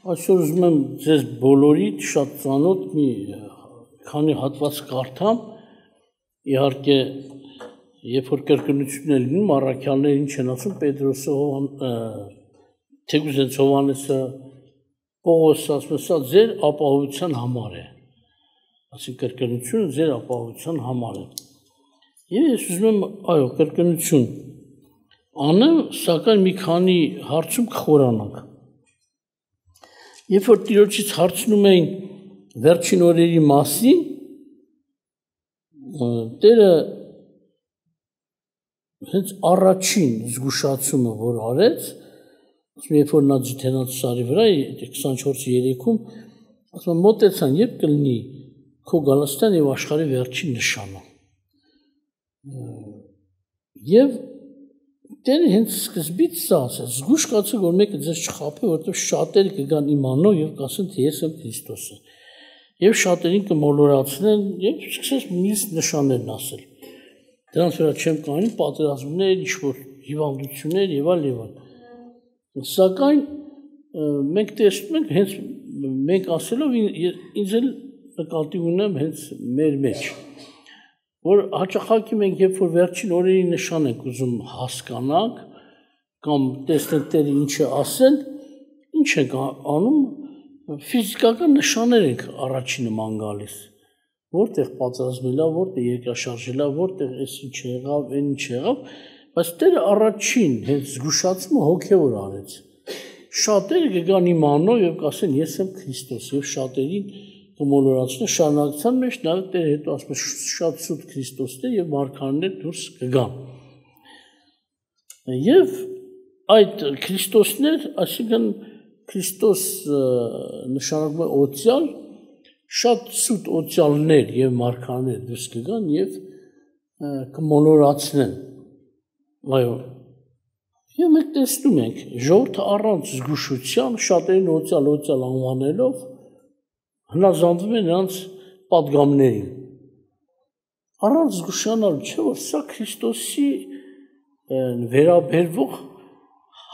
Այսօր ուզում եմ ձեզ բոլորիդ շատ ծանոթ մի քանի հատված կարդամ, իհարկե երբ որ կրկնություն է լինում, առաքյալները ինչ են ասում, Պետրոսը, թեկուզ հենց Հովհաննեսը, Պողոսը ասում է, սա ձեր ապահովության համար է, ասի կրկնությունը ձեր ապահովության համար է։ Եվ ես ուզում եմ, այո, կրկնություն անեմ, սակայն մի քանի հարցում կխորանանք։ Երբ որ Տիրոջից հարցնում էին վերջին օրերի մասին, Տերը հենց առաջին զգուշացումը, որ արեց, երբ որ նա Ձիթենաց սարի վրա 24:3-ում, ասում է մոտեցան, երբ կլինի քո գալստյան եւ աշխարհի վերջին նշանը։ Եվ Տերը հենց սկզբից սա ասաց, զգուշ կացեք, որ մեկը ձեզ չխաբի, որովհետև շատերը կգան իմանով եւ կասեն, թե ես եմ Քրիստոսը։ Եվ շատերին կմոլորացնեն եւ սկսես նույնիսկ նշաններն ասել։ Դրանց վրա չեմ կայանում պատերազմներ, ինչ-որ հիվանդություններ եւ այլ եւ այլ։ Սակայն մենք տեսնում ենք հենց մենք ասելով ինձ էլ նկատի ունեմ հենց մեր մեջ, որ հաճախակի մենք երբ որ վերջին օրերի նշան ենք ուզում հասկանանք կամ տեսնենք Տերը ինչ է ասել, ինչ ենք անում, ֆիզիկական նշաններ ենք առաջինը ման գալիս, որտեղ պատերազմելա, որտեղ երկրաշարժելա, որտեղ էս ինչ եղավ, այն ինչ եղավ, բայց Տերը առաջին հենց զգուշացումը հոգևոր արեց։ Շատերը կգան իմանով եւ կասեն ես եմ Քրիստոս եւ շատերին կմոլորացնեն շարունակության մեջ նա Տերը հետո ասում է շատ սուտ Քրիստոսներ եւ մարգարեներ դուրս կգան։ Եվ այդ Քրիստոսներ, այսինքն Քրիստոս նշանակում է օծյալ, շատ սուտ օծյալներ եւ մարգարեներ դուրս կգան եւ կմոլորացնեն։ Այո։ Եվ մենք տեսնում ենք ժողովուրդը առանց զգուշության շատերին օծյալ անվանելով հնազանդվում են նրանց պատգամներին։ Առանց զգուշանալու չէ, որ սա Քրիստոսի վերաբերվող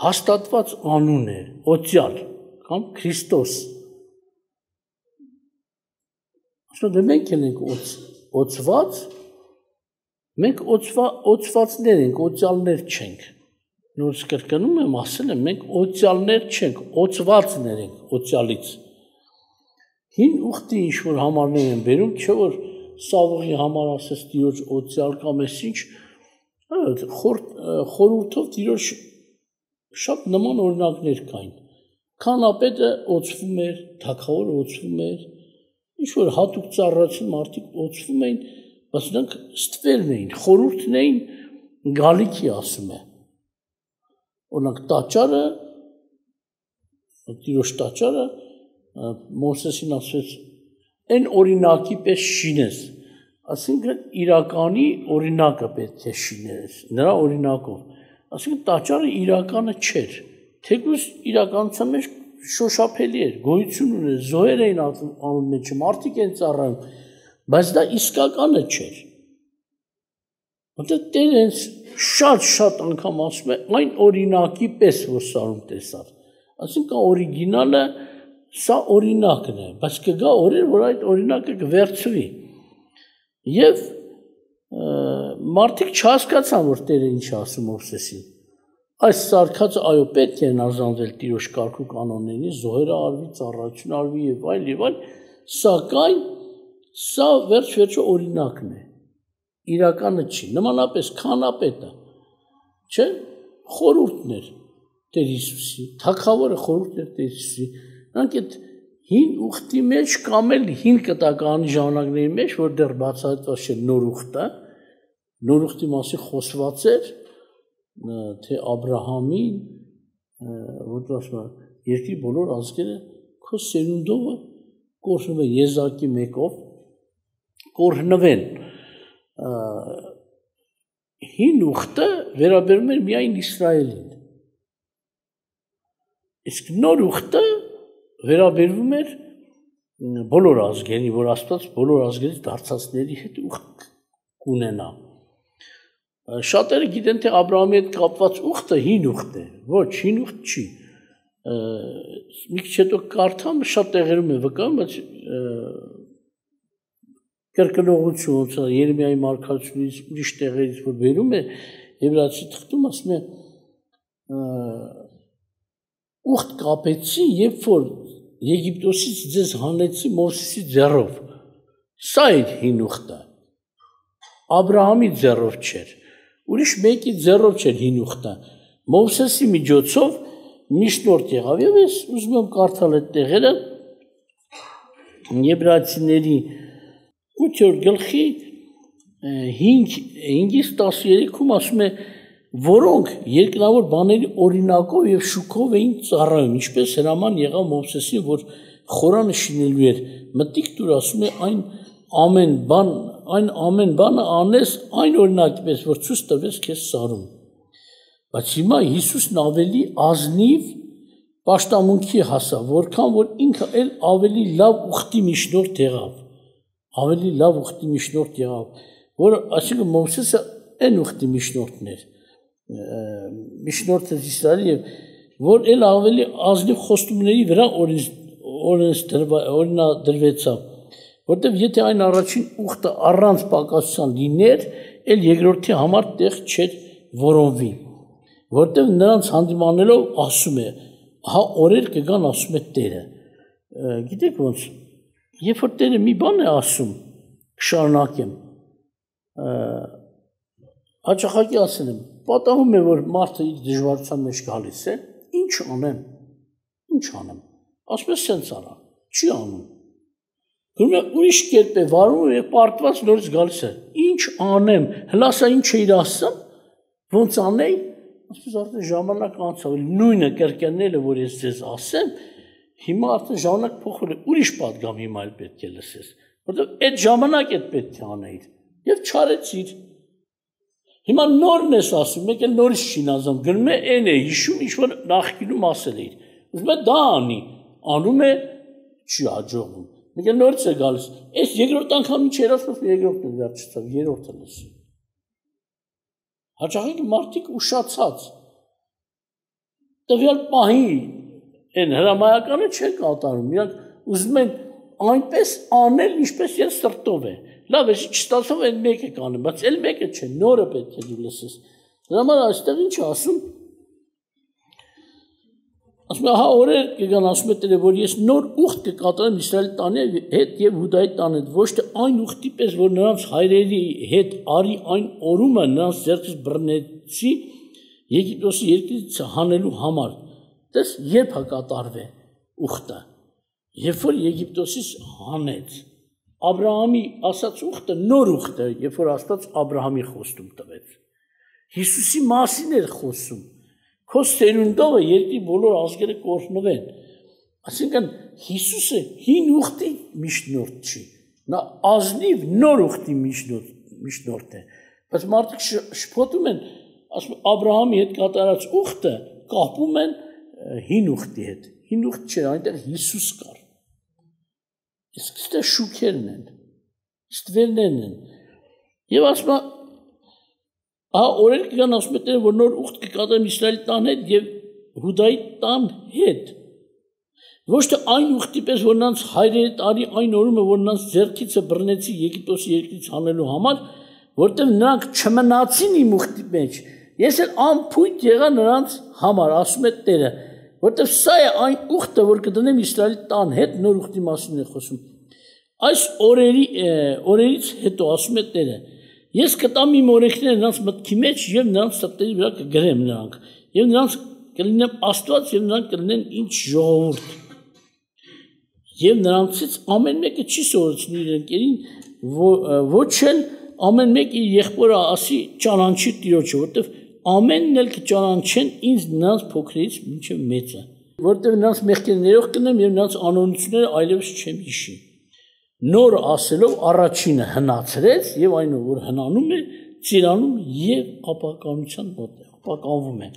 հաստատված անուն է, օծյալ կամ Քրիստոս։ Ասում եմ մենք ենք օծված, մենք օծվածներ ենք, օծյալներ չենք։ Նույնս կրկնում եմ, ասել եմ, մենք օծյալներ չենք, օծվածներ ենք, օծյալից։ Հին ուխտի ինչ-որ համարներ են բերում, չէ որ Սավողի համար ասես Տիրոջ օծյալ կամ ես ինչ, խորհուրդով Տիրոջ շատ նման օրինակներ կային։ Քանապետը օծվում էր, թագավորը օծվում էր, ինչ-որ հատուկ ծառայություն մարդիկ օծվում էին, բայց նրանք ստվերն էին, խորհուրդն էին, գալիքի ասում է։ Օրինակ տաճարը, Տիրոջ տաճարը Մովսեսին ասեց, այն օրինակի պես շինես, ասինքն իրականի օրինակը պետք է շինես, նրա օրինակով, ասինքն տաճարը իրականը չէր, թեկուզ իրականության մեջ շոշափելի էր, գոյություն ուներ, զոհեր էին անում մեջը, մարդիկ են ծառայում, բայց դա իսկականը չէր։ Որտեղ Տերը հենց շատ անգամ ասում է այն օրինակի պես, որ սարում տեսար, ասինքն օրիգինալը սա օրինակն է, բայց կգա օրեր, որ այդ օրինակը կվերցվի։ Եվ մարդիկ չհասկացան, որ Տերը ինչ ասում Մովսեսին։ Այս սարքածը այո պետք է հնազանդվել Տիրոջ կարգ ու կանոններին, զոհերը արվի, ծառայություն արվի եւ այլ, սակայն սա վերջ-վերջը օրինակն է։ Իրականը չի։ Նմանապես քանապետը, չէ՞, խորհուրդն էր Տեր Հիսուսի, թագավորը խորհուրդն էր Տեր Հիսուսի։ Նրանք այդ հին ուխտի մեջ կամ էլ հին կտականի ժամանակների մեջ, որ դեռ բացահայտված չէ նոր ուխտը, նոր ուխտի մասին խոսված էր, թե Աբրահամին, որտեղ ասում է, երկրի բոլոր ազգերը քո սերունդով կորհնվեն, եզակի մեկով կորհնվեն։ Հին ուխտը վերաբերում էր միայն Իսրայելին։ Իսկ նոր ուխտը վերաբերվում էր բոլոր ազգերին, որ Աստված բոլոր ազգերից դարձածների հետ ուխտ կունենա։ Շատերը գիտեն, թե Աբրահամի հետ կապված ուխտը հին ուխտ է, ոչ, հին ուխտ չի։ մի քիչ հետո կարդամ շատ տեղերում է վկայում, բայց կրկնողություն Երեմիայի մարգարեությունից ուրիշ տեղերից որ բերում է Եբրայեցի թղթում ասում է ուխտ կապեցի, երբ որ Եգիպտոսից ձեզ հանեցի Մովսեսի ձեռով։ Սա էր հին ուխտը։ Աբրահամի ձեռով չէր։ Ուրիշ մեկի ձեռով չէր հին ուխտը։ Մովսեսի միջոցով միջնորդ եղավ։ Եվ ես ուզում եմ կարդալ այդ տեղերը Եբրայեցիների 8-րդ գլխի 5-ից 13-ում ասում է, որոնք երկնավոր բաների օրինակով եւ շուքով էին ծառայում, ինչպես հրաման եղավ Մովսեսին, որ խորանը շինելու էր։ Մտիկ դուր ասում է այն ամեն բանը անես այն օրինակի պես, որ ցույց տվես քեզ սարում։ Բայց հիմա Հիսուսն ավելի ազնիվ պաշտամունքի հասավ, որքան որ ինքը էլ ավելի լավ ուխտի միջնորդ եղավ։ Ավելի լավ ուխտի միջնորդ եղավ, որ այսինքն Մովսեսը այն ուխտի միջնորդն էր։ Միջնորդը Իսրայելի որ էլ ավելի ազնիվ խոստումների վրա օրինադրվեցավ, որտեղ եթե այն առաջին ուխտը առանց պակասության լիներ, էլ երկրորդի համար տեղ չէր որոնվի, որտեղ նրանց հանդիմանելով ասում է, հա օրեր կգան ասում է Տերը։ Գիտեք ոնց, երբ որ Տերը մի բան է ասում, կշարունակեմ, հաճախակի ասել եմ, պատահում է, որ մարդը իր դժվարության մեջ գալիս է, ինչ անեմ, ասում է սենց արա, չի անում, գրում է ուրիշ կերպ է վարում և պարտված նորից գալիս է, ինչ անեմ, հլասա ինչ է իր ասում, ոնց անեի, ասպես արդեն ժամանակ անցավ, նույնը կրկնելը, որ ես ձեզ ասեմ, հիմա արդեն ժամանակ փոխվել է, ուրիշ պատգամ հիմա էլ պետք է լսես, որտեղ այդ ժամանակ էդ պետք է անեիր, և չարեցիր, հիմա նորն ես ասում, մեկ էլ նորից շինազամ, գրում է են է հիշում, ինչ-որ նախկինում ասել էիր, ուզում է դա անի, անում է, չի հաջողվում, մեկ էլ նորից է գալիս, այս երկրորդ անգամ ինչ էր ասում, երկրորդն է վերջացավ, երրորդը լսում, հաճախակի մարդիկ ուշացած, տվյալ պահի են հրամայականը չեն կատարում, իրանք ուզում են այնպես անել, ինչպես ես սրտով է, լավ է, չստացով են մեկը կանեմ, բայց էլ մեկը չէ, նորը պետք է դու լսես, դրա համար այստեղ ինչ է ասում, ասում է, հա օրեր կգան, ասում է Տերը, որ ես նոր ուխտ կկատարեմ Իսրայելի տանի հետ և Հուդայի տանի հետ, ոչ թե այն ուխտի պես, որ նրանց հայրերի հետ արի այն օրումը նրանց ձեռքից բռնեցի Եգիպտոսի երկրից հանելու համար, տես երբ կատարվի ուխտը, երբ որ Եգիպտոսից հանեց, Աբրահամի ասած ուխտը նոր ուխտ է, երբ որ Աստված Աբրահամի խոստում տվեց, Հիսուսի մասին էր խոսում, քո սերունդովը երկրի բոլոր ազգերը կօրհնվեն, այսինքն Հիսուսը հին ուխտի միջնորդ չի, նա ազնիվ նոր ուխտի միջնորդ է, բայց մարդիկ շփոթում են, ասում Աբրահամի հետ կատարած ուխտը կապում են հին ուխտի հետ, հին ուխտ չէ, այնտեղ Հիսուս կար, իսկ ստե շուքերն են, ստվերներն են, և ասում է, ահա օրեր կգան ասում է Տերը, որ նոր ուխտ կկատարեմ Իսրայելի տան հետ և Հուդայի տան հետ, ոչ թե այն ուխտի պես, որ նրանց հայրերը տարի այն օրումը, որ նրանց ձեռքիցը բռնեցի Եգիպտոսի երկրից հանելու համար, որտեղ նրանք չմնացին իմ ուխտի մեջ, ես էլ անփույթ եղա նրանց համար, ասում է Տերը, որտեղ սա է այն ուխտը, որ կդնեմ Իսրայելի տան հետ, նոր ուխտի մասին է խոսում, այս օրերից հետո ասում է Տերը, ես կտամ իմ օրենքները նրանց մտքի մեջ և նրանց սրտերի վրա կգրեմ նրանք, և նրանց կլինեմ Աստված և նրանք կլինեն ինչ ժողովուրդ, և նրանցից ամեն մեկը չի սովորեցնի իր ընկերին, ոչ էլ ամեն մեկ իր եղբորը ասի ճանաչի Տիրոջը, որտեղ ամենն էլ կճանաչեն ինձ նրանց փոքրից մինչև մեծը, որտեղ նրանց մեղքերը ներող կնեմ և նրանց անօրենությունները այլևս չեմ հիշի։ Նոր ասելով առաջինը հնացրեց և այն որ հնանում է, ծիրանում և ապականության մոտ է, ապականվում է։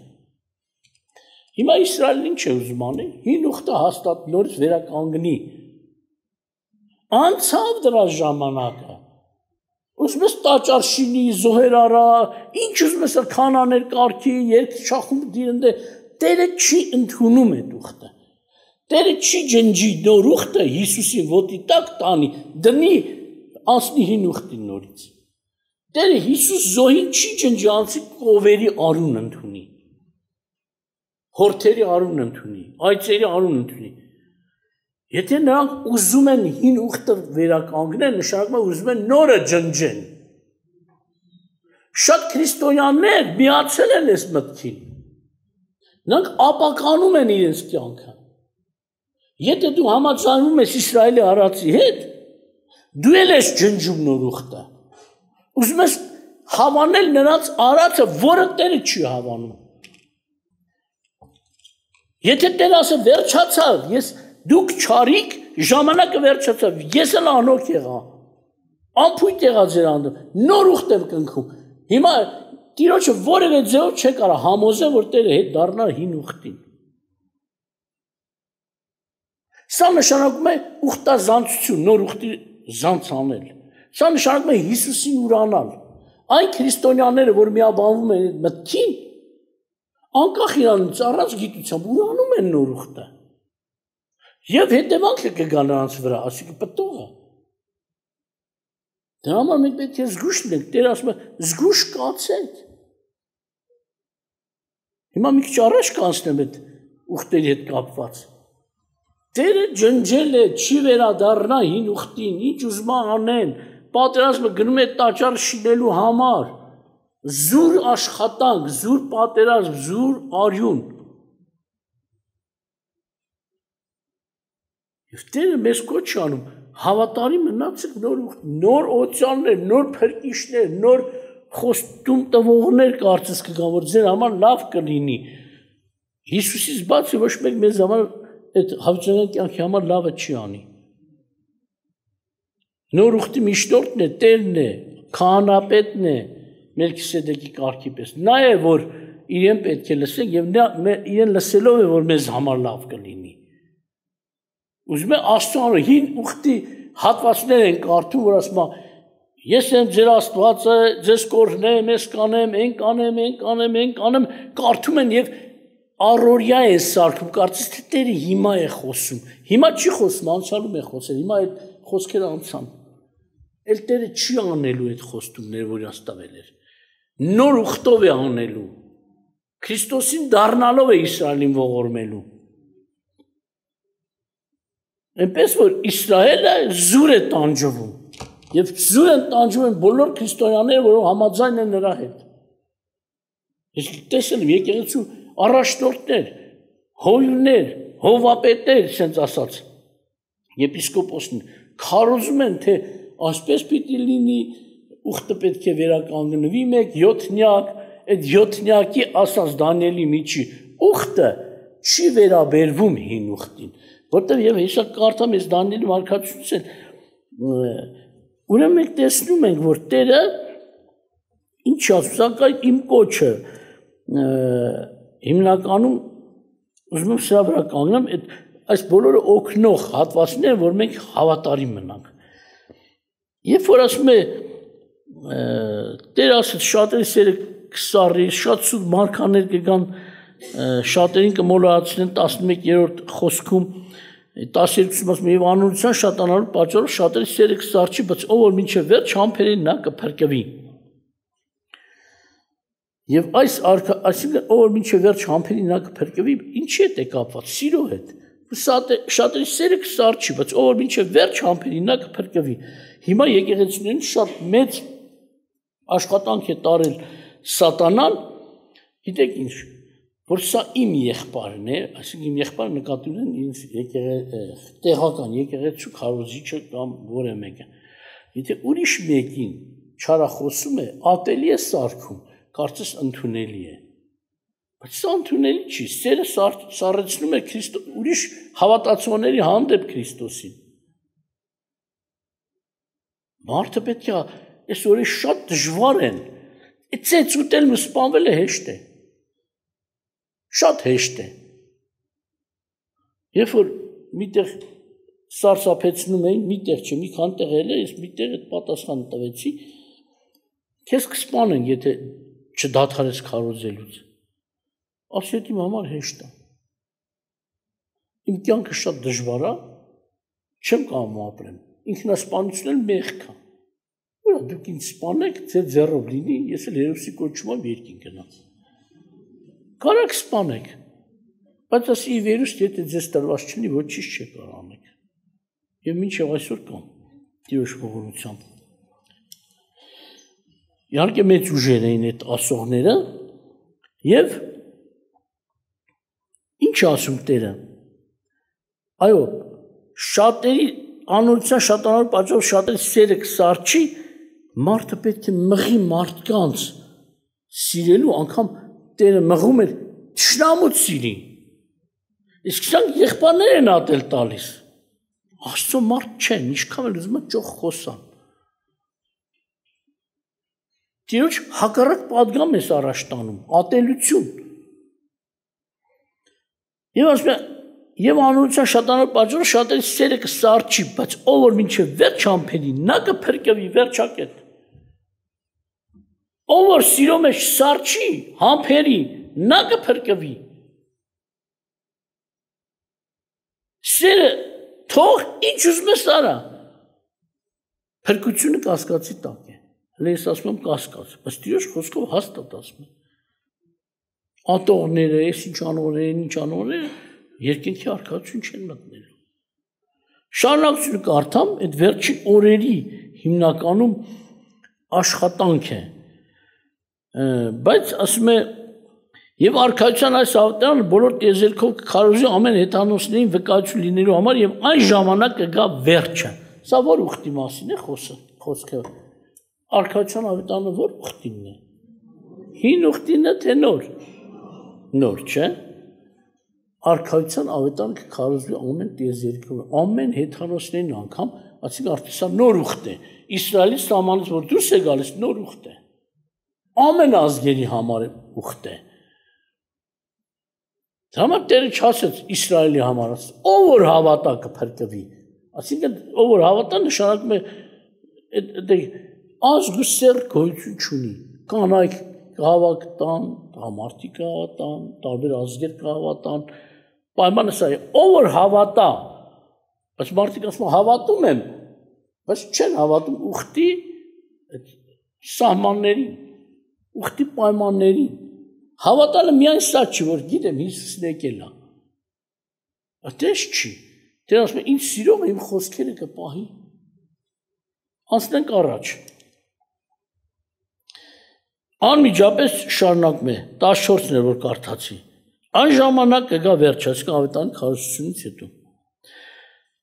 Հիմա Իսրայելն ինչ է ուզում անի, հին ուխտը հաստատ նորից վերականգնի, անցավ դրա ժամանակը, ուզում ես տաճար շինի, զոհեր արա, ինչ ուզում ես քանաներ կարգի, երգ շախում դիրնդե, Տերը չի ընդունում այդ ուխտը։ Տերը չի ջնջի նոր ուխտը Հիսուսի ոտի տակ տանի, դնի անցնի հին ուխտին նորից։ Տերը Հիսուս զոհին չի ջնջի, անցի կովերի արուն ընդունի, հորթերի արուն ընդունի, այծերի արուն ընդունի։ Եթե նրանք ուզում են հին ուխտը վերականգնել, նշանակում է ուզում են նորը ջնջեն։ Շատ քրիստոնյաներ միացել են այս մտքին։ Նրանք ապականում են իրենց կյանքը։ Եթե դու համաձայնում ես Իսրայելի արածի հետ, դու էլ ես ջնջում նոր ուխտը։ Ուզում ես հավանել նրանց արածը, որը Տերը չի հավանում։ Եթե Տերը ասը վերջացավ, դուք չարիք, ժամանակը վերջացավ, ես էլ անօք եղա, անփույթ եղա ձեր անդր, նոր ուխտ եմ կնքում։ Հիմա Տիրոջը որևէ ձևով չէ կարա համոզել, որ Տերը հետ դառնա հին ուխտին։ Սա նշանակում է ուխտազանցություն, նոր ուխտի զանց անել։ Սա նշանակում է Հիսուսին ուրանալ։ Այն քրիստոնյաները, որ միաբանվում են այդ մտքին, անկախ իրանից առանց գիտությամբ ուրանում են նոր ուխտը։ Եվ հետևանքը կգա նրանց վրա, ասիկը պտուղը։ Դրա համար մենք պետք է զգուշ լինենք, Տերը ասում է զգուշ կացեք։ Հիմա մի քիչ առաջ կանցնեմ այդ ուխտերի հետ կապված։ Տերը ջնջել է, չի վերադառնա հին ուխտին, ինչ ուզում անեն, պատերազմը գնում է տաճար շինելու համար, զուր աշխատանք, զուր պատերազմ, զուր արյուն։ Եվ Տերը մեզ կոչ է անում, հավատարիմ մնացեք նոր օծյաններ, նոր փրկիչներ, նոր խոստում տվողներ կարծես կգան, որ ձեր համար լավ կլինի։ Հիսուսից բացի ոչ մեկ մեզ համար այդ հավիտյանական կյանքի համար լավը չի անի։ Նոր ուխտի միջնորդն է, Տերն է, քահանապետն է, Մելքիսեդեկի կարգի պես։ Նա է, որ իրեն պետք է լսենք եւ նա իրեն լսելով է, որ մեզ համար լավ կլինի։ Ուզում եմ Աստծո հին ուխտի հատվածներ են կարդում, որ ասում է ես եմ ձեր Աստվածը, ձեզ կօրհնեմ, ես կանեմ, այն կանեմ, այն կանեմ, այն կանեմ, կարդում են եւ առօրյա է սարքում, կարծես թե Տերը հիմա է խոսում։ Հիմա չի խոսում, անցյալում է խոսել, հիմա այդ խոսքերը անցան։ Էլ Տերը չի անելու այդ խոստումները, որ իրաց տվել էր։ Նոր ուխտով է անելու։ Քրիստոսին դառնալով է Իսրայելին ողորմելու։ Այնպես որ Իսրայելը զուր է տանջվում եւ զուր են տանջվում են բոլոր քրիստոնյաները, որոնք համաձայն են նրա հետ։ Ես տեսել եմ եկեղեցու առաջնորդներ, հոյուներ, հովապետեր, ասենց ասած, եպիսկոպոսն քարոզում են, թե այսպես պիտի լինի, ուխտը պետք է վերականգնվի մեկ յոթնյակ, այդ յոթնյակի ասած Դանիելի միջի ուխտը չի վերաբերվում հին ուխտին, որտեղ եւ հեսա կարդամ ես Դանիելի մարգարեությունից ուրեմն մենք տեսնում ենք, որ Տերը ինչ ասում, սակայն իմ կոչը հիմնականում ուզում եմ սրա վրա կանգնեմ, այս բոլորը օգնող հատվածներ, որ մենք հավատարիմ մնանք։ Երբ որ ասում է Տեր ասած շատերի սերը կսառի, շատ սուտ մարգարեներ կգան, շատերին կմոլորացնեն 11-րդ խոսքում 12-ում ասում է եւ անօրության շատանալու պատճառով շատերի սերը կսառչի, բայց ով որ մինչև վերջ համբերին նա կփրկվի։ Եվ այս այսինքն ով որ մինչև վերջ համբերին նա կփրկվի, ինչի հետ է կապված, սիրո հետ։ Շատերի սերը կսառչի, բայց ով որ մինչև վերջ համբերին նա կփրկվի։ Հիմա եկեղեցիներին շատ մեծ աշխատանք է տարել սատանան, գիտեք ինչ, որ սա իմ եղբայրն է, այսինքն իմ եղբայրը նկատի ունեն ինձ տեղական եկեղեցու քարոզիչը կամ որը մեկը։ Եթե ուրիշ մեկին չարախոսում է, ատելի է սարքում, կարծես ընդունելի է։ Բայց սա ընդունելի չի, սերը սառեցնում է ուրիշ հավատացողների հանդեպ Քրիստոսին։ Մարդը պետք է այս օրը շատ դժվար են, ծեծ ուտելն ու սպանվելը հեշտ է, շատ հեշտ է։ Երբ որ միտեղ սարսափեցնում էին, միտեղ չէ, մի քանի տեղ էլ է, ես միտեղ այդ պատասխանը տվեցի, քեզ կսպանեն, եթե չդադարես քարոզելուց։ ասի իմ համար հեշտ է։ Իմ կյանքը շատ դժվար է, չեմ կարող ապրեմ։ Ինքնասպանությունն էլ մեղք է։ Ուրա դուք ինձ սպանեք, ձեր ձեռով լինի, ես էլ հերոսի կոչումով երկին գնաց։ Կարաք սպանեք, բայց ասի վերուստ, եթե ձեզ տրված չլինի, ոչինչ չեք կարող անեք։ Եվ մինչև այսօր կան Տիրոջ ողորմությամբ։ Իհարկե մեծ ուժեր էին այդ ասողները, եւ ինչ ասում Տերը։ Այո, շատերի անօրության շատանալու պատճառով շատերի սերը կսարճի, մարդը պետք է մղի մարդկանց սիրելու, անգամ Տերը մղում էր թշնամուց սիրի։ Իսկ սրանք եղբայրներ են ատել տալիս։ Աստծո մարդ չեն, ինչքան էլ ուզում է ճոխ խոսան։ Տիրոջ հակառակ պատգամ ես առաջ տանում, ատելություն։ Եվ ասում է, եւ անօրության շատանալու պատճառով շատերի սերը կսարճի, բայց ով որ մինչև վերջ համբերի, նա կփրկվի վերջակետ։ Ով որ սիրո մեջ սարճի, համբերի, նա կփրկվի։ Սերը թող ինչ ուզում ես արա։ Փրկությունը կասկածի տակ է։ Հələ ես ասում եմ կասկած, բայց Տիրոջ խոսքով հաստատ ասում եմ։ Ատողները, ես ինչ անողները, երկինքի արքայություն չեն մտնելու։ Շարունակությունը կարդամ, այդ վերջին օրերի հիմնականում աշխատանք է։ Բայց ասում է եւ արքայության այս ավտարանը բոլոր տիեզերքով կքարոզի ամեն հեթանոսներին վկայություն լինելու համար եւ այն ժամանակ կգա վերջը։ Սա որ ուխտի մասին է խոսքը։ Արքայության ավտարանը որ ուխտինն է։ Հին ուխտինն է թե նոր։ Նոր, չէ՞։ Արքայության ավետարանը կքարոզվի ամեն տիեզերքով, ամեն հեթանոսներին անգամ, ասենք արդեն սա նոր ուխտ է։ Իսրայելի սահմանից որ դուրս է գալիս նոր ուխտ է։ Ամեն ազգերի համար ուխտ է։ Համար Տերը չասեց Իսրայելի համար, ով որ հավատա կփրկվի։ Այսինքն ով որ հավատա նշանակում է ազգ ու սեռ գոյություն չունի։ Կանայք կհավատան, տղամարդիկ կհավատան, տարբեր ազգեր կհավատան։ Պայմանը սա է, ով որ հավատա, բայց մարդիկ ասում են հավատում եմ, բայց չեն հավատում ուխտի սահմաններին, ուխտի պայմաններին։ Հավատալը միայն սա չի, որ գիտեմ Հիսուսն եկել է։ Այդպես չի։ Տերը ասում է, ինձ սիրողը իմ խոսքերը կպահի։ Անցնենք առաջ։ Անմիջապես շարունակում է 14-ն էր որ կարդացի։ Այն ժամանակ կգա վերջը, այսինքն ավետարանի քարոզությունից հետո։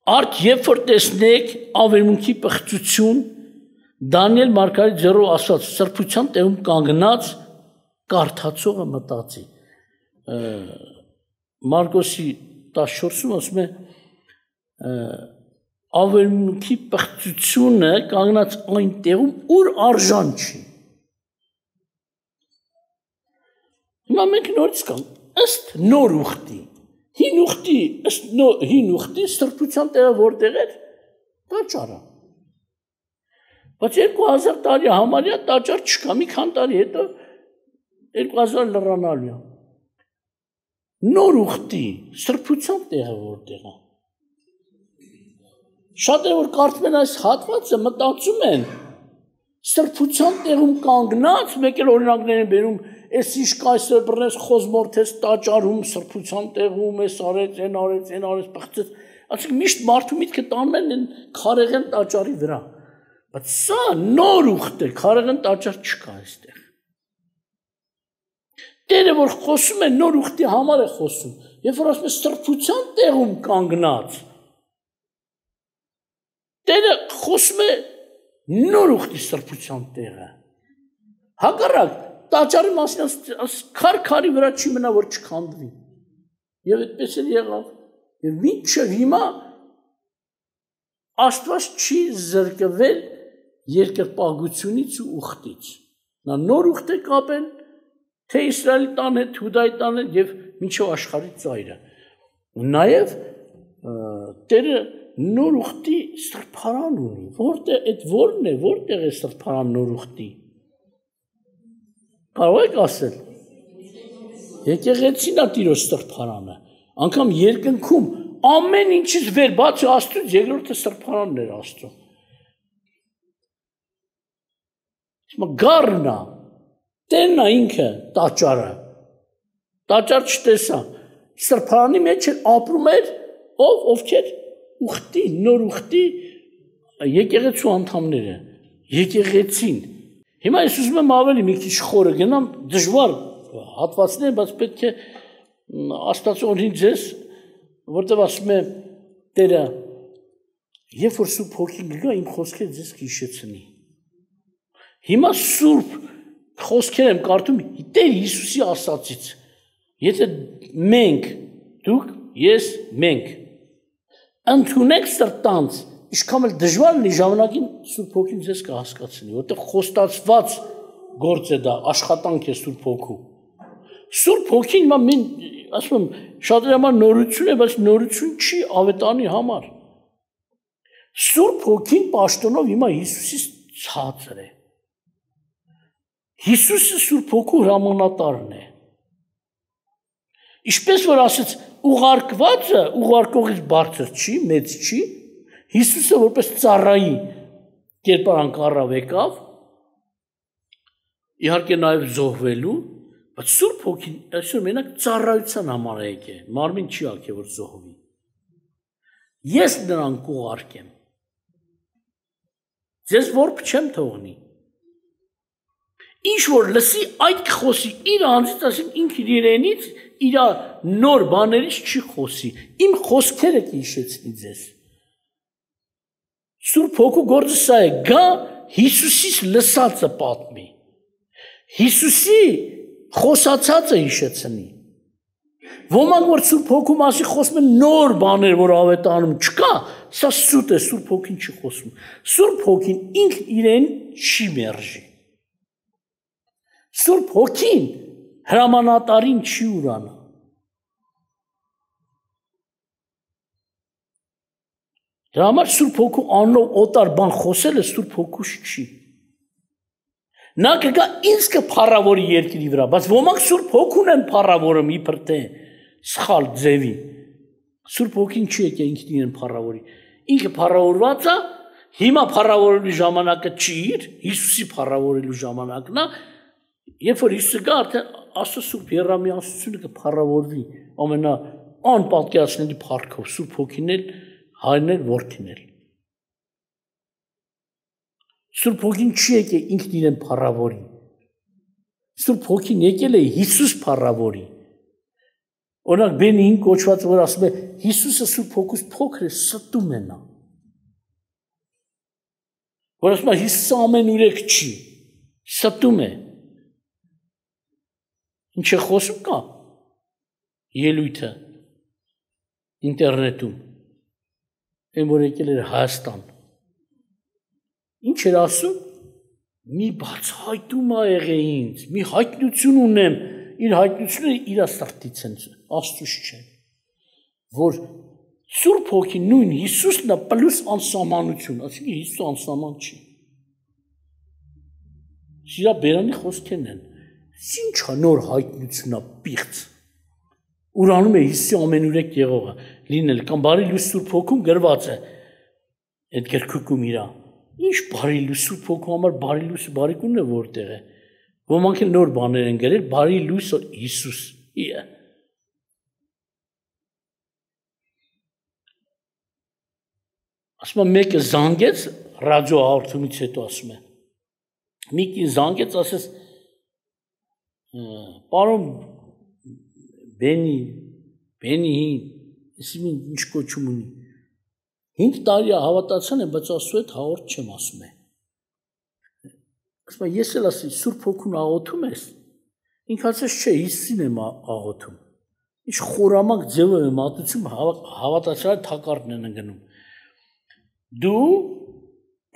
Արդ երբ որ տեսնեք ավերմունքի պղծություն, Դանիել մարգարեի ձեռով ասված սրբության տեղում կանգնած կարդացողը մտածի։ Մարգոսի 14-ում ասում է ավերմունքի պղծությունը կանգնած այն տեղում, ուր արժան չի։ Հիմա մենք նորից կանք ըստ նոր ուխտի, հին ուխտի, ըստ հին ուխտի սրբության տեղը որտեղ էր, տաճարը։ Բայց 2000 տարի համարյա տաճար չկա, մի քանի տարի հետո 2000 լրանալու է։ Նոր ուխտի սրբության տեղը որտեղ է։ Շատերը որ կարդում են այս հատվածը մտածում են սրբության տեղում կանգնած, մեկ էլ օրինակներ են բերում, այս ինչ կա այսօր բռնես խոզմորթես տաճարում սրբության տեղում էս արեց, այն արեց, բղծեց։ Այսինքն միշտ մարդու միտքը տանում են քարեղեն տաճարի վրա։ Բայց սա նոր ուխտ է, քարեղեն տաճար չկա այստեղ։ Տերը որ խոսում է նոր ուխտի համար է խոսում, երբ որ ասում է սրբության տեղում կանգնած, Տերը խոսում է նոր ուխտի սրբության տեղը։ Հակառակ տաճարի մասին քարի վրա չի մնա որ չքանդվի։ Եվ այդպես էլ եղավ։ Եվ մինչև հիմա Աստված չի զրկվել երկրպագությունից ու ուխտից։ Նա նոր ուխտ է կապել, թե Իսրայելի տան հետ, Հուդայի տան հետ եւ մինչև աշխարհի ծայրը։ Նաեւ Տերը նոր ուխտի սրբարան ունի։ Որտեղ այդ որն է, որտեղ է սրբարան նոր ուխտի։ Կարող եք ասել։ եկեղեցին է Տիրոջ սրբարանը։ Անկամ երկնքում ամեն ինչից վեր բացի Աստծուց երկրորդը սրբարանն էր Աստծո։ Հիմա գառն է, Տերն է ինքը տաճարը։ Տաճար չտեսա։ Սրբարանի մեջ ապրում էր ովքեր ուխտի, նոր ուխտի եկեղեցու անդամները, եկեղեցին։ Հիմա ես ուզում եմ ավելի մի քիչ խորը գնամ, դժվար հատվածներ, բայց պետք է Աստծոն ձեզ, որտեղ ասում է Տերը, երբ որ Սուրբ Հոգին գա, իմ խոսքերը ձեզ կհիշեցնի։ Հիմա Սուրբ խոսքեր եմ կարդում Տեր Հիսուսի ասածից։ Եթե մենք, դուք, ես, մենք ընդունեք սրտանց, ինչքան էլ դժվար լինի ժամանակին Սուրբ Հոգին ձեզ կհասկացնի, որտեղ խոստացված գործ է դա, աշխատանք է Սուրբ Հոգու։ Սուրբ Հոգին հիմա մենք ասում եմ շատերի համար նորություն է, բայց նորություն չի ավետարանի համար։ Սուրբ Հոգին պաշտոնով հիմա Հիսուսից ցածր է։ Հիսուսը Սուրբ Հոգու հրամանատարն է։ Ինչպես որ ասեց, ուղարկվածը ուղարկողից բարձր չի, մեծ չի, Հիսուսը որպես ծառայի կերպարանք առավ եկավ, իհարկե նաև զոհվելու, բայց Սուրբ Հոգին այսօր մենակ ծառայության համար է եկել, մարմին չի եկել որ զոհվի։ Ես նրան կուղարկեմ։ Ձեզ որբ չեմ թողնի։ Ինչ որ լսի այդ խոսի իր անձից, ասենք ինքը իրենից, իր նոր բաներից չի խոսի։ Իմ խոսքերը կհիշեցնի ձեզ։ Սուրբ Հոգու գործը սա է, գա Հիսուսից լսածը պատմի։ Հիսուսի խոսացածը հիշեցնի։ Ոմանք որ Սուրբ Հոգու մասի խոսում են նոր բաներ, որ ավետարանում չկա, սա սուտ է, Սուրբ Հոգին չի խոսում։ Սուրբ Հոգին ինքն իրեն չի մերժի։ Սուրբ Հոգին հրամանատարին չի ուրանում։ Դրա համար Սուրբ Հոգու անունով օտար բան խոսելը Սուրբ Հոգուց չի։ Նա կգա ինձ կփառավորի երկրի վրա, բայց ոմանք Սուրբ Հոգուն են փառավորում իբր թե սխալ ձևի։ Սուրբ Հոգին չի եկել ինքն իրեն փառավորի։ Ինքը փառավորված է, հիմա փառավորելու ժամանակը չի իր, Հիսուսի փառավորելու ժամանակն է, երբ որ Հիսուսը գա, արդեն Աստծո Սուրբ երամիասությունը կփառավորվի ամենաանպատկերացնելի փառքով, Սուրբ Հոգին էլ, Հայրն էլ, Որդին էլ։ Սուրբ Հոգին չի եկել ինքն իրեն փառավորի։ Սուրբ Հոգին եկել է Հիսուս փառավորի։ Օրինակ Բենին կոչված որ ասում է Հիսուսը Սուրբ Հոգուց փոքր է, ստում է նա։ Որ ասում է Հիսուսը ամենուրեք չի, ստում է։ Ինչ է խոսում կա ելույթը ինտերնետում, այն որ եկել էր Հայաստան։ Ինչ էր ասում, մի բացահայտում ա եղել ինձ, մի հայտնություն ունեմ, իր հայտնությունները իր սրտից են, Աստծուց չեն, որ Սուրբ Հոգին նույն Հիսուսն է պլյուս անսահմանություն, ասենք Հիսուսը անսահման չի։ Սիրա բերանի խոսքերն են, ինչ է նոր հայտնություն է պիղծ, ուրանում է Հիսուսի ամենուրեք եղողը լինել, կամ բարի լույս Սուրբ Հոգում գրված է այդ գրքուկում իրա։ Ինչ բարի լույս Սուրբ Հոգու համար բարի լույսը բարիկունն է որտեղ է։ Ոմանք էլ նոր բաներ են գրել, բարի լույս Հիսուս։ Ասում է մեկը զանգեց ռադիո հաղորդումից հետո ասում է։ Մի կին զանգեց, ասես պարոն Բենիհին, ինչ կոչում ունի։ 5 տարի հավատացան եմ, բայց Աստծո հետ հաղորդ չեմ ասում է։ Ասում է, ես էլ ասի, Սուրբ Հոգուն աղոթում ես։ Ինքը ասես չէ, Հիսուսին եմ աղոթում։ Ինչ խորամանկ ձևով եմ աղոթում, հավատացյալ թակարդն են ընկնում։ Դու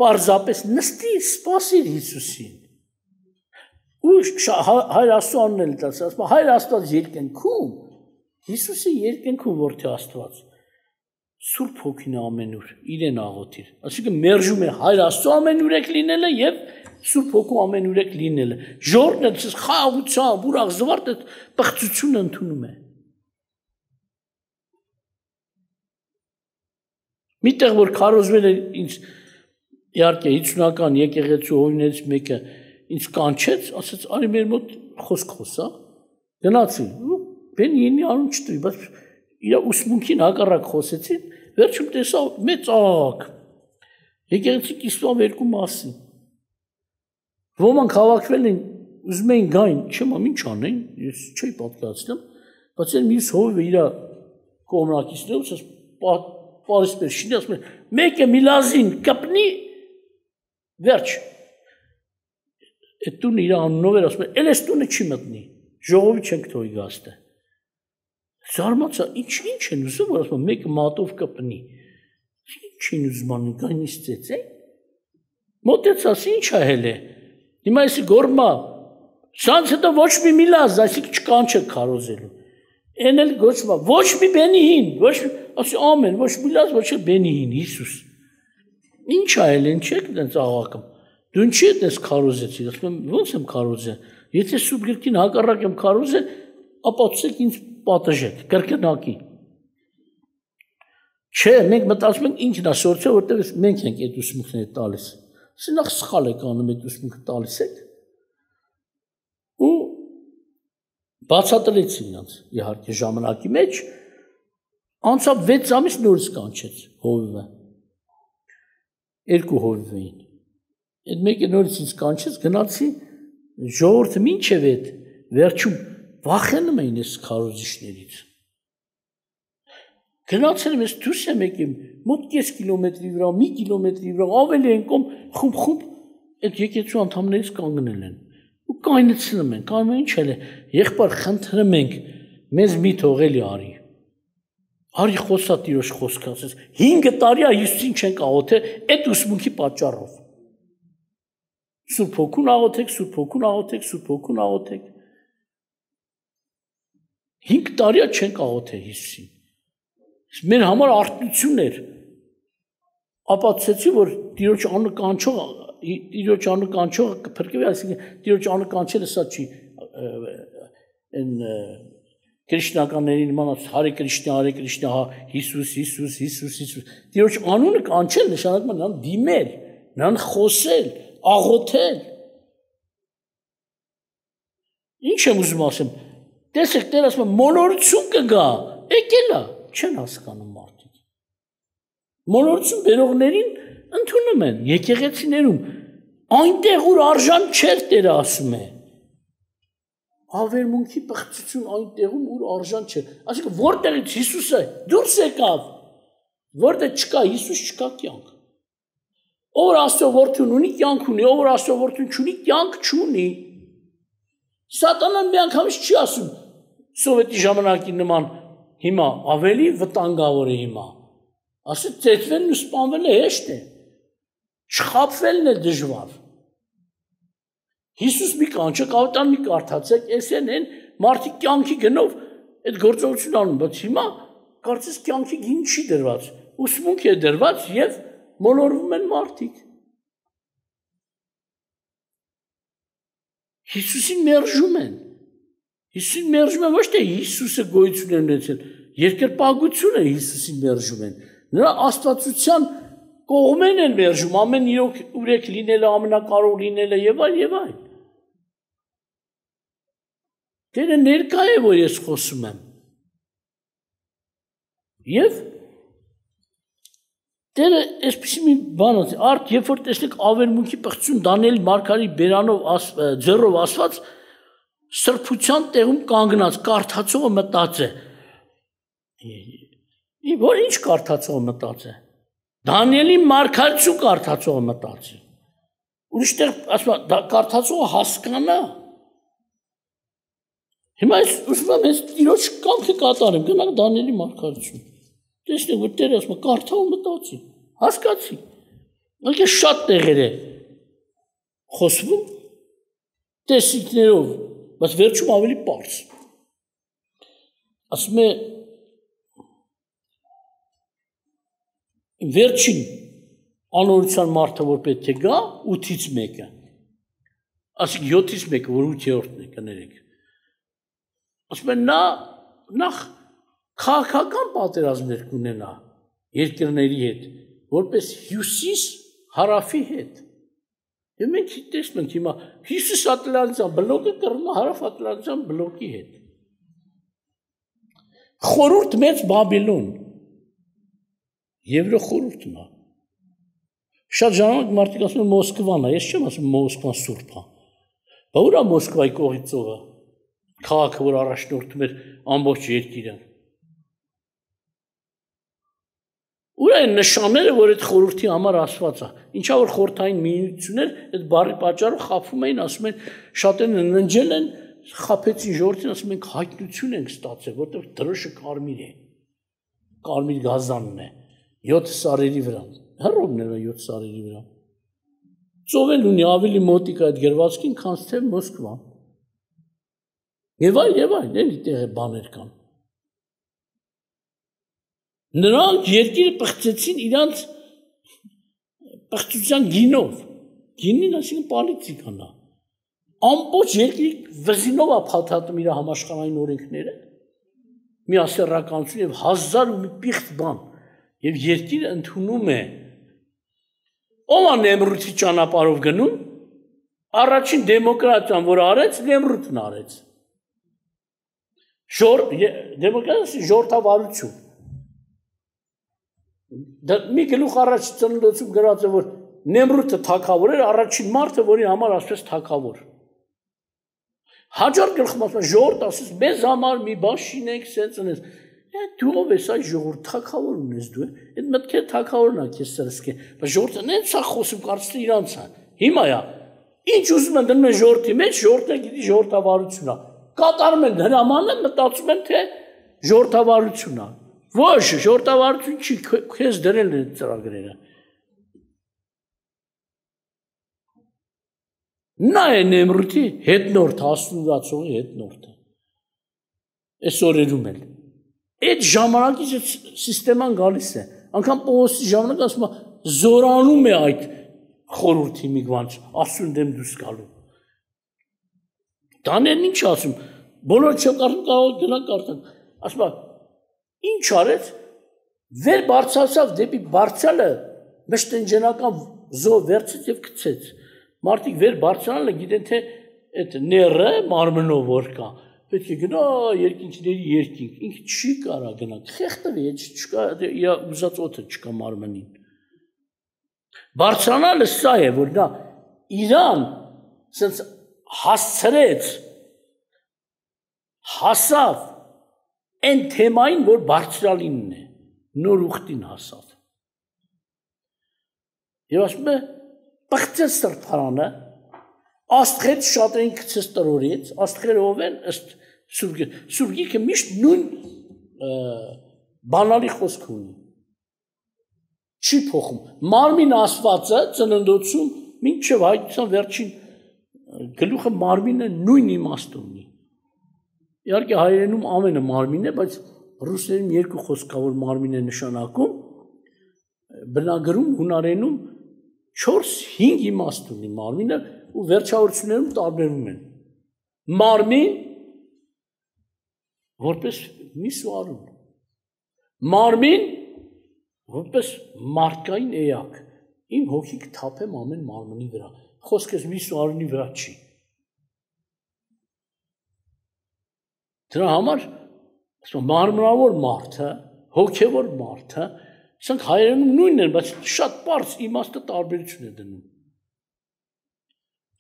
պարզապես նստիր, սպասիր Հիսուսին։ Ու Հայր Աստծո անունն էլ տաս, ասում է, Հայր Աստված երկնքում, Հիսուսը երկնքում որդի Աստված։ Սուրբ Հոգին ամենուր իրեն աղոթիր։ Այսինքն մերժում է Հայր Աստծո ամենուրեք լինելը եւ Սուրբ Հոգու ամենուրեք լինելը։ Ժորն է խաղաղությամբ, ուրախ զվարթ է պղծությունը ընդունում է։ Միտեղ որ քարոզվել է ինձ իհարկե 50-ական եկեղեցու հովիներից մեկը ինձ կանչեց, ասաց արի մեր մոտ խոսք խոսա։ Գնացի, բեն ինի անուն չտրի, բայց իր ուսմունքին հակառակ խոսեցի, վերջում տեսա մեծ աղաղակ։ Եկեղեցի կիսվավ երկու մասի։ Ոմանք հավաքվել են, ուզում էին գային, չեմ ամ ինչ անեն, ես չէի պատկերացնում, բայց այն մյուս հովիվը իր կողմնակիցներով ասաց պարիսպեր շինի, ասում են, մեկը միլազին կպնի, վերջ։ Այդ տունը իր անունով էր, ասում են, էլ այս տունը չի մտնի, ժողովի չենք թողի գաստը։ Զարմացա, ինչ են ուզում, որ ասում են, մեկը մատով կպնի, ինչ են ուզում անում, գայնից ծեց է, մոտեցաս, ինչ այլ է, հիմա եսի գորմա, սանց հետո ոչ մի միլազ, այսիք չկանչեք քարոզելու, են էլ գոչմա, ոչ մի բենիհին, ոչ մի, ասի ամեն, ոչ միլազ, ոչ էլ բենիհին, Հիսուս, ինչ այլ են չեք դենց աղակում, դու ինչի է դենց քարոզեցիր, ասում եմ, ոնց եմ քարոզել, եթե սուրբ գրքին հակառակ եմ քարոզել, ապացուցեք ինձ պատժեք, կրկնակի։ Չէ, մենք մտածում ենք ինչն է սորցը, որտեղ մենք ենք այդ ուսմունքները տալիս։ Սնախ սխալ եք անում այդ ուսմունքը տալիս եք։ Ու բացատրեցի նրանց, իհարկե ժամանակի մեջ, անցավ 6 ամիս նորից կանչեց հովիվը։ Երկու հովիվ էին։ Այդ մեկը նորից ինձ կանչեց, գնացի, ժողովուրդը մինչև այդ վերջում վախենում էին այս քարոզիչներից։ Գնացել եմ ես դուրս եմ եկել, մոտ կես կիլոմետրի վրա, մի կիլոմետրի վրա, ավելի են կոմ խումբ այդ եկեղեցու անդամներից կանգնել են։ Ու կայնացնում են, կայնում ինչ էլ է, եղբայր խնդրում ենք, մեզ մի թողելի արի։ Արի խոսա Տիրոջ խոսքը, ասես 5 տարի է Հիսուսին չենք աղոթել այդ ուսմունքի պատճառով։ Սուրբ Հոգուն աղոթեք, Սուրբ Հոգուն աղոթեք, Սուրբ Հոգուն աղոթեք։ 5 տարի է չենք աղոթել Հիսուսին։ Մեր համար արթնություն էր, ապացուցեցի, որ Տիրոջ անունը կանչողը կփրկվի, այսինքն Տիրոջ անունը կանչելը սա չի, այն քրիստոնյաների նման Հարե Կրիշնա, Հիսուս, Տիրոջ անունը կանչել նշանակում է նրան դիմել, նրան խոսել, աղոթել։ Ինչ եմ ուզում ասեմ, տեսեք, Տեր ասում է, մոլորություն կգա, եկել է։ Չեն հասկանում մարդիկ։ Մոլորություն բերողներին ընդունում են, եկեղեցիներում, այնտեղ ուր արժան չէր Տերը ասում է։ Ավերմունքի պղծություն այնտեղում ուր արժան չէր։ Այսինքն որտեղից Հիսուսը դուրս եկավ, որտեղ չկա Հիսուս չկա կյանք։ Ով Աստծո որդուն ունի կյանք ունի, ով Աստծո որդուն չունի կյանք չունի։ Սատանան միանգամից չի ասում սովետի ժամանակի նման հիմա ավելի վտանգավոր է հիմա։ Ասում ծեծվելն ու սպանվելը հեշտ է։ Չխաբվելն է դժվար։ Հիսուս մի կանչը կավտան մի կարդացեք, այսեն են մարդիկ կյանքի գնով այդ գործողություն անում, բայց հիմա կարծես կյանքի գին չի դրված, ուսմունք է դրված եւ մոլորվում են մարդիկ։ Հիսուսին մերժում են։ Հիսուսին մերժում են ոչ թե Հիսուսը գոյություն է ունեցել, երկրպագությունը Հիսուսին մերժում են։ Նրա աստվածության կողմեն են մերժում, ամեն ուրեք լինելը, ամենակարող լինելը եւ այլ։ Տերը ներկա է, որ ես խոսում եմ։ Եվ Տերը այսպեսի մի բան ասի, արդ երբ որ տեսնեք ավերմունքի պղծություն Դանիել Մարգարի բերանով ձեռով ասված սրբության տեղում կանգնած կարդացողը մտածե։ Որ ինչ կարդացողը մտածե։ Դանիելի Մարգարիցու կարդացողը մտածի։ Ուրիշտեղ ասում է կարդացողը հասկանա։ Հիմա ես ուզում եմ ես Տիրոջ կամքը կատարեմ, գնանք Դանիելի Մարգարիցու։ Տեսնեք, որ Տերը ասում է կարդա ու մտածի, հասկացի։ Անկե շատ տեղեր է խոսվում տեսիքներով, բայց վերջում ավելի պարզ։ Ասում է վերջին անօրության մարդը որ պետք է գա 8-ից 1-ը ասիկ 7-ից 1-ը որ 8-րդն է կներեք ասում են նա նախ քաղաքական պատերազմներ կունենա երկրների հետ որպես հյուսիս հարավի հետ եւ մենք տեսնում ենք հիմա հյուսիս ատլանտյան բլոկը կռվում է հարավ ատլանտյան բլոկի հետ խորհուրդ մեծ Բաբելոն Եվրոխորհուրդն է շատ ժամանակ մարդիկ ասում են Մոսկվան է ես չեմ ասում Մոսկվան սուրբ է բա ուր է Մոսկվայի կողի ծովը քաղաքը որ առաջնորդում էր ամբողջ երկիրը ուր են նշանները որ այդ խորհրդի համար ասված է ինչա որ խորհրդային միություններ այդ բարի պատճառով խափում էին ասում են շատերն ննջել են խափեցին ժողովրդին ասում են հայտնություն ենք ստացել որտեղ դրոշը կարմիր է կարմիր գազանն է 7 սարերի վրա հռոմն է 7 սարերի վրա ծովեն ունի ավելի մոտիկ այդ գրվածքին քան թե Մոսկվան եւ այլ էլի տեղը բաներ կան նրանք երկիրը պղծեցին իրանց պղծության գինով գինին ասին պոլիտիկան է ամբողջ երկրի վզինով է փաթաթում իր համաշխարհային օրենքները միասեռականություն եւ 1000 ու մի պիղծ բան եւ երկիրը ընդունում է ով է Նեմրութի ճանապարհով գնում առաջին դեմոկրատիան որ արեց Նեմրութն արեց դեմոկրատիա ժողովրդավարություն մի գլուխ առաջ ծննդոցում գրած է որ Նեմրութը թագավոր էր առաջին մարդը որի համար ասես թագավոր հաջորդ գլխում ասում ժողովուրդ ասես մեզ համար մի բան շինենք սենց ունես դու ով ես այ ժողովուրդ թագավոր ունես դու այդ մտքերը թագավորն է քեզ սրսկե բայց ժողովուրդը նենց է խոսում կարծես իրանց է հիմա է ինչ ուզում են դնում են ժողովրդի մեջ ժողովուրդը գիտի ժողովրդավարություն է կատարում են հրամանը մտածում են թե ժողովրդավարություն է ոչ ժողովրդավարություն չի քեզ դրել են ծրագրերը նա է Նեմրութի հետնորդ հասունացողի հետնորդը այս օրերում էլ այդ ժամանակից այդ սիստեման գալիս է անգամ Պողոսի ժամանակ ասում է զորանում է այդ խորհրդի միգվանց ասուն դեմ դուրս գալու Դանիելն ինչ ասում բոլորը չեմ կարդում կարող գնանք կարդան ասում է ինչ արեց վեր բարձրացավ դեպի բարձրալը մշտնջենական զով վերցեց եւ գցեց մարդիկ վեր բարձրանալը գիտեն թե այդ ները մարմնով որ կա պետք է գնա երկինքների երկինք ինքը չի կարա գնա խեղտվի չկա իր ուզած օդը չկա մարմնին բարձրանալը սա է որ նա իրան sense հասցրեց հասավ այն թեմային որ բարձրալինն է նոր ուխտին հասավ եւ ասում է պղծեց սրբարանը աստղեր շատերին գցեց տրորից աստղերը ով են ըստ սուրգիկը միշտ նույն բանալի խոսք ունի չի փոխում մարմին ասվածը ծննդոցում մինչև հայտնության վերջին գլուխը մարմինը նույն իմաստ ունի իհարկե հայերենում ամենը մարմին է բայց ռուսերեն երկու խոսքավոր մարմին է նշանակում բնագրում հունարենում 4-5 իմաստ ունի մարմինը ու վերջավորություններում տարբերվում են մարմին որպես միսուարուն մարմին որպես մարդկային էակ իմ հոգի կթափեմ ամեն մարմնի վրա խոսքս միսուարունի վրա չի դրա համար մարմնավոր մարդը հոգևոր մարդը սրանք հայերենում նույնն են բայց շատ པարզ իմաստը տարբերություն է դնում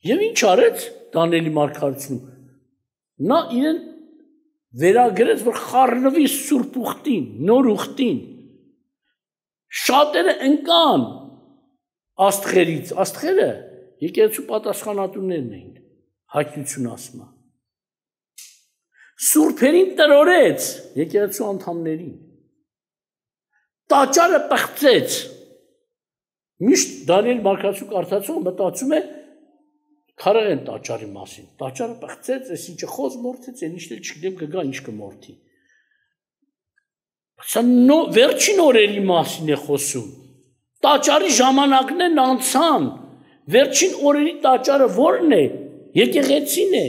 եւ ինչ արեց Դանիելի մարգարեությունում նա իրեն վերագրեց որ խառնվի սուրբ ուխտին նոր ուխտին շատերը ընկան աստղերից աստղերը եկեղեցու պատասխանատուներն էին հայտնություն ասում սուրբերին տրորեց եկեղեցու անդամներին տաճարը պղծեց միշտ Դանիել մարգարեություն կարդացող մտածում է քարեղեն տաճարի մասին տաճարը պղծեց այս ինչը խոզ մորթեց այն ինչն էլ չգիտեմ կգա ինչ կմորթի սա վերջին օրերի մասին է խոսում Տաճարի ժամանակներն անցան, վերջին օրերի տաճարը ո՞րն է, եկեղեցին է։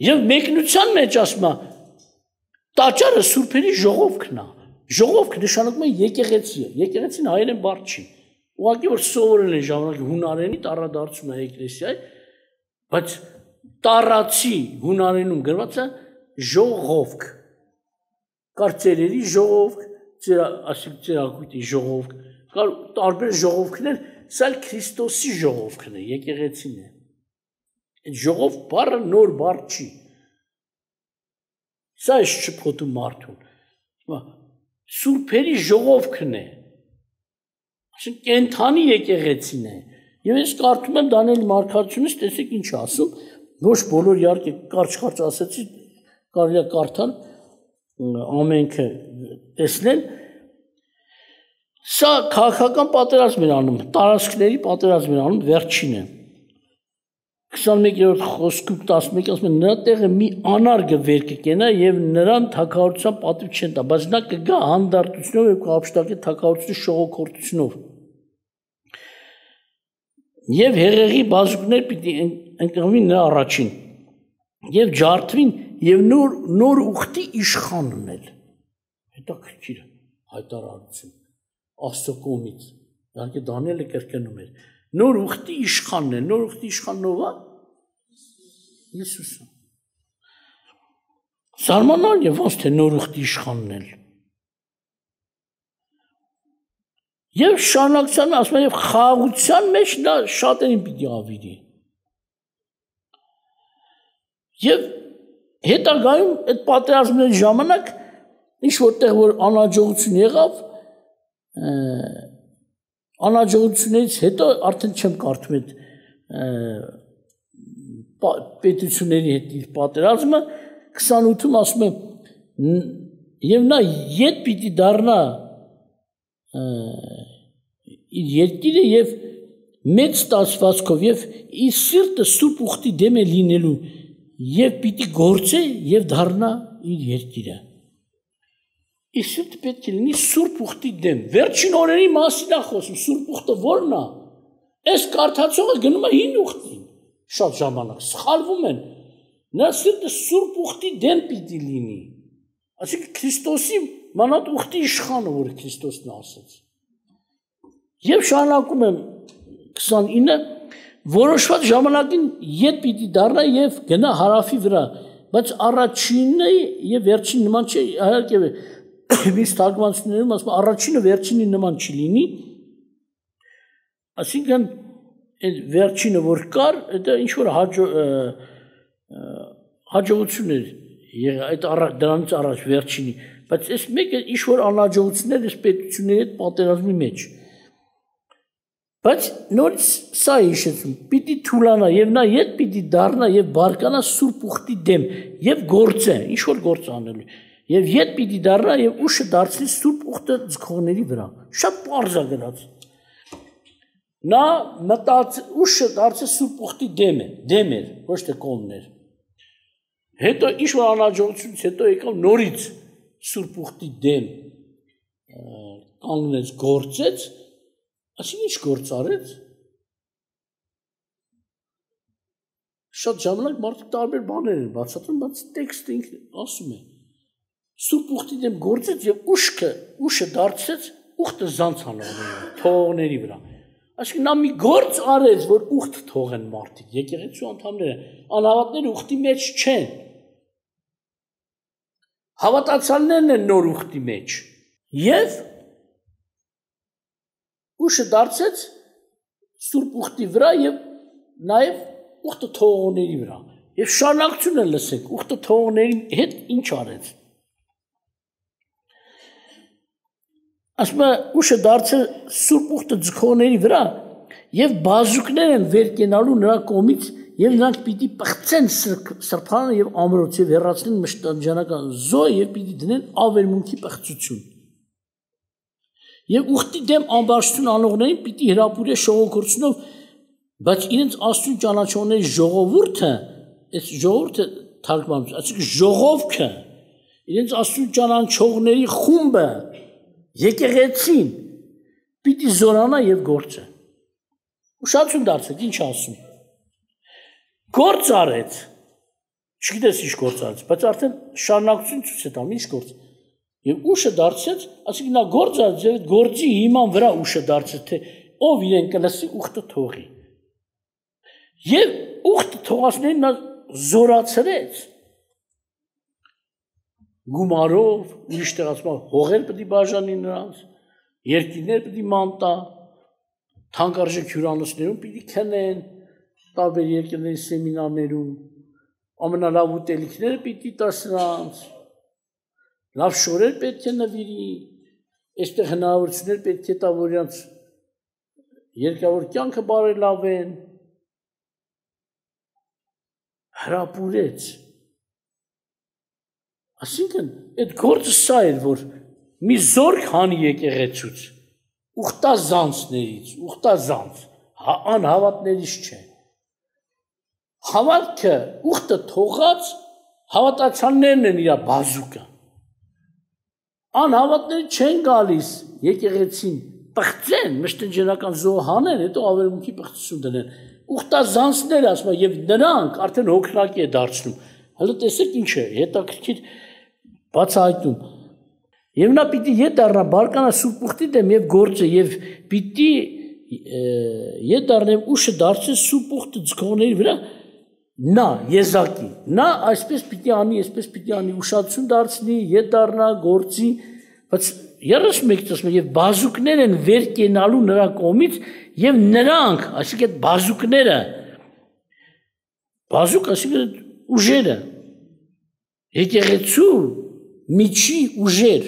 Եվ մեկնության մեջ ասում է, տաճարը սուրբերի ժողովքն է, ժողովք նշանակում է եկեղեցի, եկեղեցին հայերեն բառ չի, ուղղակի որ սովորել են ժամանակ հունարենի տառադարձում է ეკლესիայի, բայց տառացի հունարենում գրված է ժողովք, կար ծերերի ժողովք, ծերակույտի ժողովք, կար տարբեր ժողովքներ, սա էլ Քրիստոսի ժողովքն է, եկեղեցին է։ Այդ ժողով բառը նոր բառ չի։ Սա է շփոթում մարդուն։ Սուրբերի ժողովքն է։ Այսինքն կենթանի եկեղեցին է։ Եվ ես կարդում եմ Դանիել մարգարեությունից, տեսեք ինչ ասում, ոչ բոլոր իհարկե կարճ ասեցի, կարելի է կարդալ, ամենքը տեսնել։ Սա քաղաքական պատերազմ էր անում, տարածքների պատերազմ էր անում, վերջինը։ 21-րդ խոսքում 11 ասում է նրա տեղը մի անարգը վեր կկենա եւ նրան թագավորության պատիվ չեն տա, բայց նա կգա հանդարտությունով եւ կհափշտակի թագավորությունը շողոքորթությունով։ Եվ հեղեղի բազուկներ պիտի ընկղվին նրա առաջին եւ ջարդվին եւ նոր ուխտի իշխան ունել։ Հետաքրքիր հայտարարություն Աստծո կողմից։ Իհարկե Դանիելը կրկնում էր նոր ուխտի իշխանն է, նոր ուխտի իշխանն ով է։ Հիսուսը։ Զարմանալ եւ ոնց թե նոր ուխտի իշխանն է։ Եվ շարունակության ասում է եւ խաղաղության մեջ նա շատերին պիտի ավիրի։ Եվ հետագայում այդ պատերազմների ժամանակ ինչ որտեղ որ անհաջողություն եղավ, անհաջողությունից հետո արդեն չեմ կարդում այդ պետությունների հետ իր պատերազմը 28-ում ասում է եւ նա ետ պիտի դառնա իր երկիրը եւ մեծ ստացվածքով եւ իր սիրտը սուրբ ուխտի դեմ է լինելու եւ պիտի գործե եւ դառնա իր երկիրը։ Իր սիրտը պետք է լինի սուրբ ուխտի դեմ։ Վերջին օրերի մասին է խոսում, սուրբ ուխտը ո՞րն է։ Այս կարդացողը գնում է հին ուխտին։ Շատ ժամանակ սխալվում են։ Նա սիրտը սուրբ ուխտի դեմ պիտի լինի։ Այսինքն Քրիստոսի մանավանդ ուխտի իշխանը, որ Քրիստոսն ասաց։ Եվ շարունակում եմ 29-ը որոշված ժամանակին ետ պիտի դառնա եւ գնա հարավի վրա, բայց առաջինը եւ վերջին նման չէ, իհարկե միշտ թարգմանություններում ասում առաջինը վերջինի նման չի լինի, այսինքն այդ վերջինը որ կար, դա ինչ որ հաջողություն էր եղել այդ դրանից առաջ վերջինի, բայց այս մեկը ինչ որ անհաջողություններ այս պետությունների հետ պատերազմի մեջ։ Բայց նորից սա է հիշեցում, պիտի թուլանա եւ նա ետ պիտի դառնա եւ բարկանա սուրբ ուխտի դեմ եւ գործե, ինչ որ գործ անելու։ Եվ ետ պիտի դառնա եւ ուշը դարձնի սուրբ ուխտը ձգողների վրա։ Շատ պարզ է գրած։ Նա մտած ուշը դարձի սուրբ ուխտի դեմ էր, ոչ թե կողմներ։ Հետո ինչ որ անհաջողությունից հետո եկավ նորից սուրբ ուխտի դեմ կանգնեց, գործեց, այսինքն ինչ գործ արեց։ Շատ ժամանակ մարդիկ տարբեր բաներ են բացատրում, բայց տեքստը ինքն ասում է։ Սուրբ ուխտի դեմ գործեց եւ ուշը դարձեց ուխտը զանց թողների վրա։ Այսինքն նա մի գործ արեց, որ ուխտ թողեն մարդիկ, եկեղեցու անդամները, անհավատները ուխտի մեջ չեն։ Հավատացյալներն են նոր ուխտի մեջ։ Եվ ուշը դարձեց սուրբ ուխտի վրա եւ նաեւ ուխտը թողողների վրա։ Եվ շարունակությունը լսեք, ուխտը թողողների հետ ինչ արեց։ Ասում է ուշը դարձել սուրբ ուխտը ձգողների վրա եւ բազուկներ են վեր կենալու նրա կողմից եւ նրանք պիտի պղծեն սրբանը եւ ամրոց եւ հեռացնեն մշտանջանական զոհ եւ պիտի դնեն ավերմունքի պղծություն։ Եվ ուխտի դեմ ամբարձություն անողներին պիտի հրապուրե շողոքորությունով, բայց իրենց Աստծուն ճանաչողների ժողովուրդը, այս ժողովուրդը թարգմանվում, այսինքն ժողովքը, իրենց Աստծուն ճանաչողների խումբը եկեղեցին պիտի զորանա եւ գործը։ Ուշադրություն դարձեք, ինչ ասում։ Գործ արեց։ Չգիտես ինչ գործ արեց, բայց արդեն շարունակություն ցույց է տալու, ինչ գործ։ Եվ ուշը դարձեց, ասիկա նա գործ արեց, եւ գործի հիման վրա ուշը դարձեց, թե ով իրեն կլսի ուխտը թողի։ Եվ ուխտը թողածներին նա զորացրեց։ Գումարով, ուրիշ տեղ ասում հողեր պետք է բաժանի նրանց, երկիրներ պետք է մանտա, թանկարժեք հյուրանոցներում պետք է քնեն, տարբեր երկրների սեմինարներում, ամենալավ ուտելիքները պետք է տա սրանց, լավ շորեր պետք է նվիրի, այստեղ հնարավորություններ պետք է տա, որ իրանց երկավոր կյանքը բարելավեն, հրապուրեց։ Այսինքն, այդ գործը սա էր, որ մի զորք հանի եկեղեցուց, ուխտազանցներից, ուխտազանց, անհավատներից չէ։ Հավատքը ուխտը թողած հավատացյալներն են իր բազուկը։ Անհավատները չեն գալիս եկեղեցին պղծեն, մշտնջենական զոհ հանեն, հետո ավերմունքի պղծություն դնեն։ Ուխտազանցները ասում են, եւ նրանք արդեն հոգնակի է դարձնում։ Հələ տեսեք ինչ է, հետաքրքիր բացահայտում։ Եվ նա պիտի ետ դառնա բարկանա սուրբ ուխտի դեմ եւ գործը եւ պիտի ետ դառնա ուշը դարձի սուրբ ուխտը ձգողների վրա նա եզակի նա այսպես պիտի անի, այսպես պիտի անի, ուշադրություն դարձնի, ետ դառնա գործի, բայց 31-ից ասում է եւ բազուկներ են վեր կենալու նրա կողմից եւ նրանք, այսինքն այդ բազուկները բազուկ այսինքն ուժերը եկեղեցու միջի ուժեր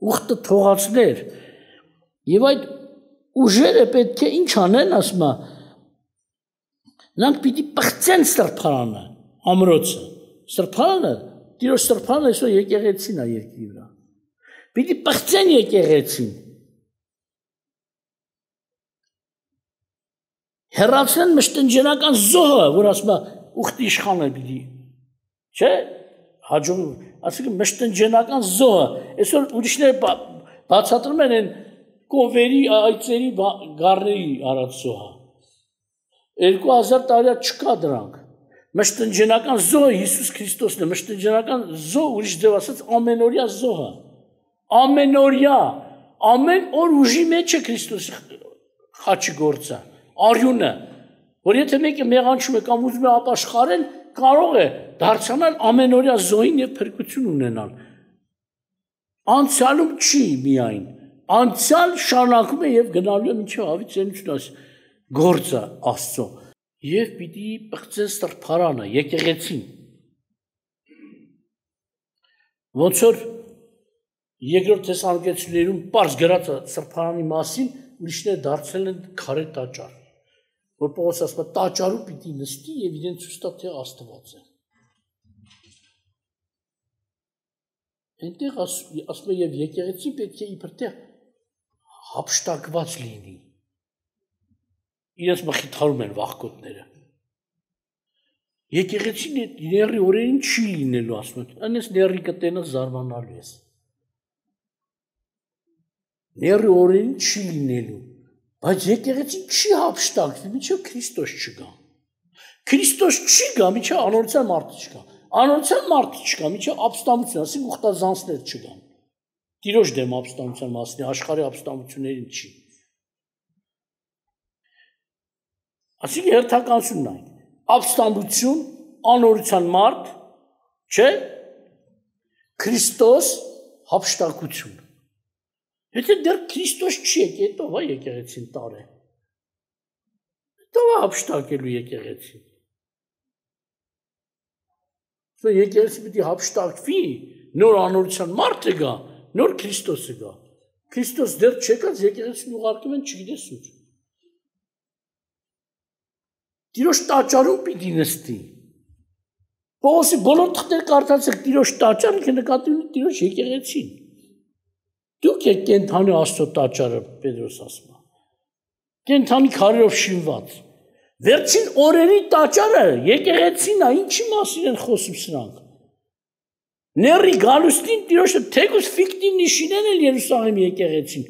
ուխտը թողածներ եւ այդ ուժերը պետք է ինչ անեն, ասում է նրանք պիտի պղծեն սրբարանը, ամրոցը, սրբարանը, Տիրոջ սրբարանը այսօր եկեղեցին է երկրի վրա, պիտի պղծեն եկեղեցին, հեռացնեն մշտնջենական զոհը, որ ասում է ուխտի իշխանը պիտի, չէ, հաջող, ասիկը մշտնջենական զոհը, այսօր ուրիշները բացատրում են կովերի, այծերի, գառների արած զոհը, 2000 տարի չկա դրանք, մշտնջենական զոհը Հիսուս Քրիստոսն է, մշտնջենական զոհ, ուրիշ ձև ասած ամենօրյա զոհը, ամենօրյա, ամեն օր ուժի մեջ է Քրիստոսի խաչի գործը, արյունը, որ եթե մեկը մեղանչում է կամ ուզում է ապաշխարել, կարող է դարձանալ ամենօրյա զոհին եւ փրկություն ունենալ։ Անցյալում չի միայն, անցյալ շարունակում է եւ գնալու է մինչեւ ավիծենություն գործը Աստծո եւ պիտի պղծեն սրբարանը, եկեղեցին։ Ոնց որ երկրորդ Թեսաղոնիկեցիներում պարզ գրած սրբարանի մասին ուրիշները դարձել են քարե տաճար, որ Պողոս ասում է տաճարում պիտի նստի եւ իրեն ցույց տա թե Աստված է։ Այնտեղ ասում է եւ եկեղեցին պետք է իբրտեղ հափշտակված լինի։ Իրենց մխիթարում են վախկոտները։ Եկեղեցին ների օրերին չի լինելու, ասում են, այնպես ների կտենը զարմանալու ես։ Ների օրերին չի լինելու, բայց եկեղեցին չի հափշտակվի, մինչև Քրիստոս չգա։ Քրիստոս չի գա, մինչև անօրության մարդը չկա։ Անօրության մարդը չկա, մինչև ապստամբություն, ասենք ուխտազանցներ չգան։ Տիրոջ դեմ ապստամբության մասին, աշխարհի ապստամբություններին չի։ Այսինքն հերթականությունն այն, ապստամբություն, անօրության մարդ, չէ, Քրիստոս, հափշտակություն։ Եթե դեռ Քրիստոս չի եկել, հետո վա եկեղեցին տարե։ Հետո վա հափշտակելու եկեղեցին։ Եկեղեցին պիտի հափշտակվի, նոր անօրության մարդը գա, նոր Քրիստոսը գա։ Քրիստոս դեռ չեկած եկեղեցին ուղարկում են չգիտես ուր։ Տիրոջ տաճարում պիտի նստի։ Պողոսի բոլոր թղթեր կարդացեք Տիրոջ տաճարը, ինքը նկատի ունի Տիրոջ եկեղեցին։ Դուք եք կենթանի Աստծո տաճարը, Պետրոս ասում է։ Կենթանի քարերով շինված։ Վերջին օրերի տաճարը եկեղեցին է, ինչի մասին են խոսում սրանք։ Ների գալուստին տիրոջը թեկուս ֆիկտիվ նշինեն էլ Երուսաղեմի եկեղեցին։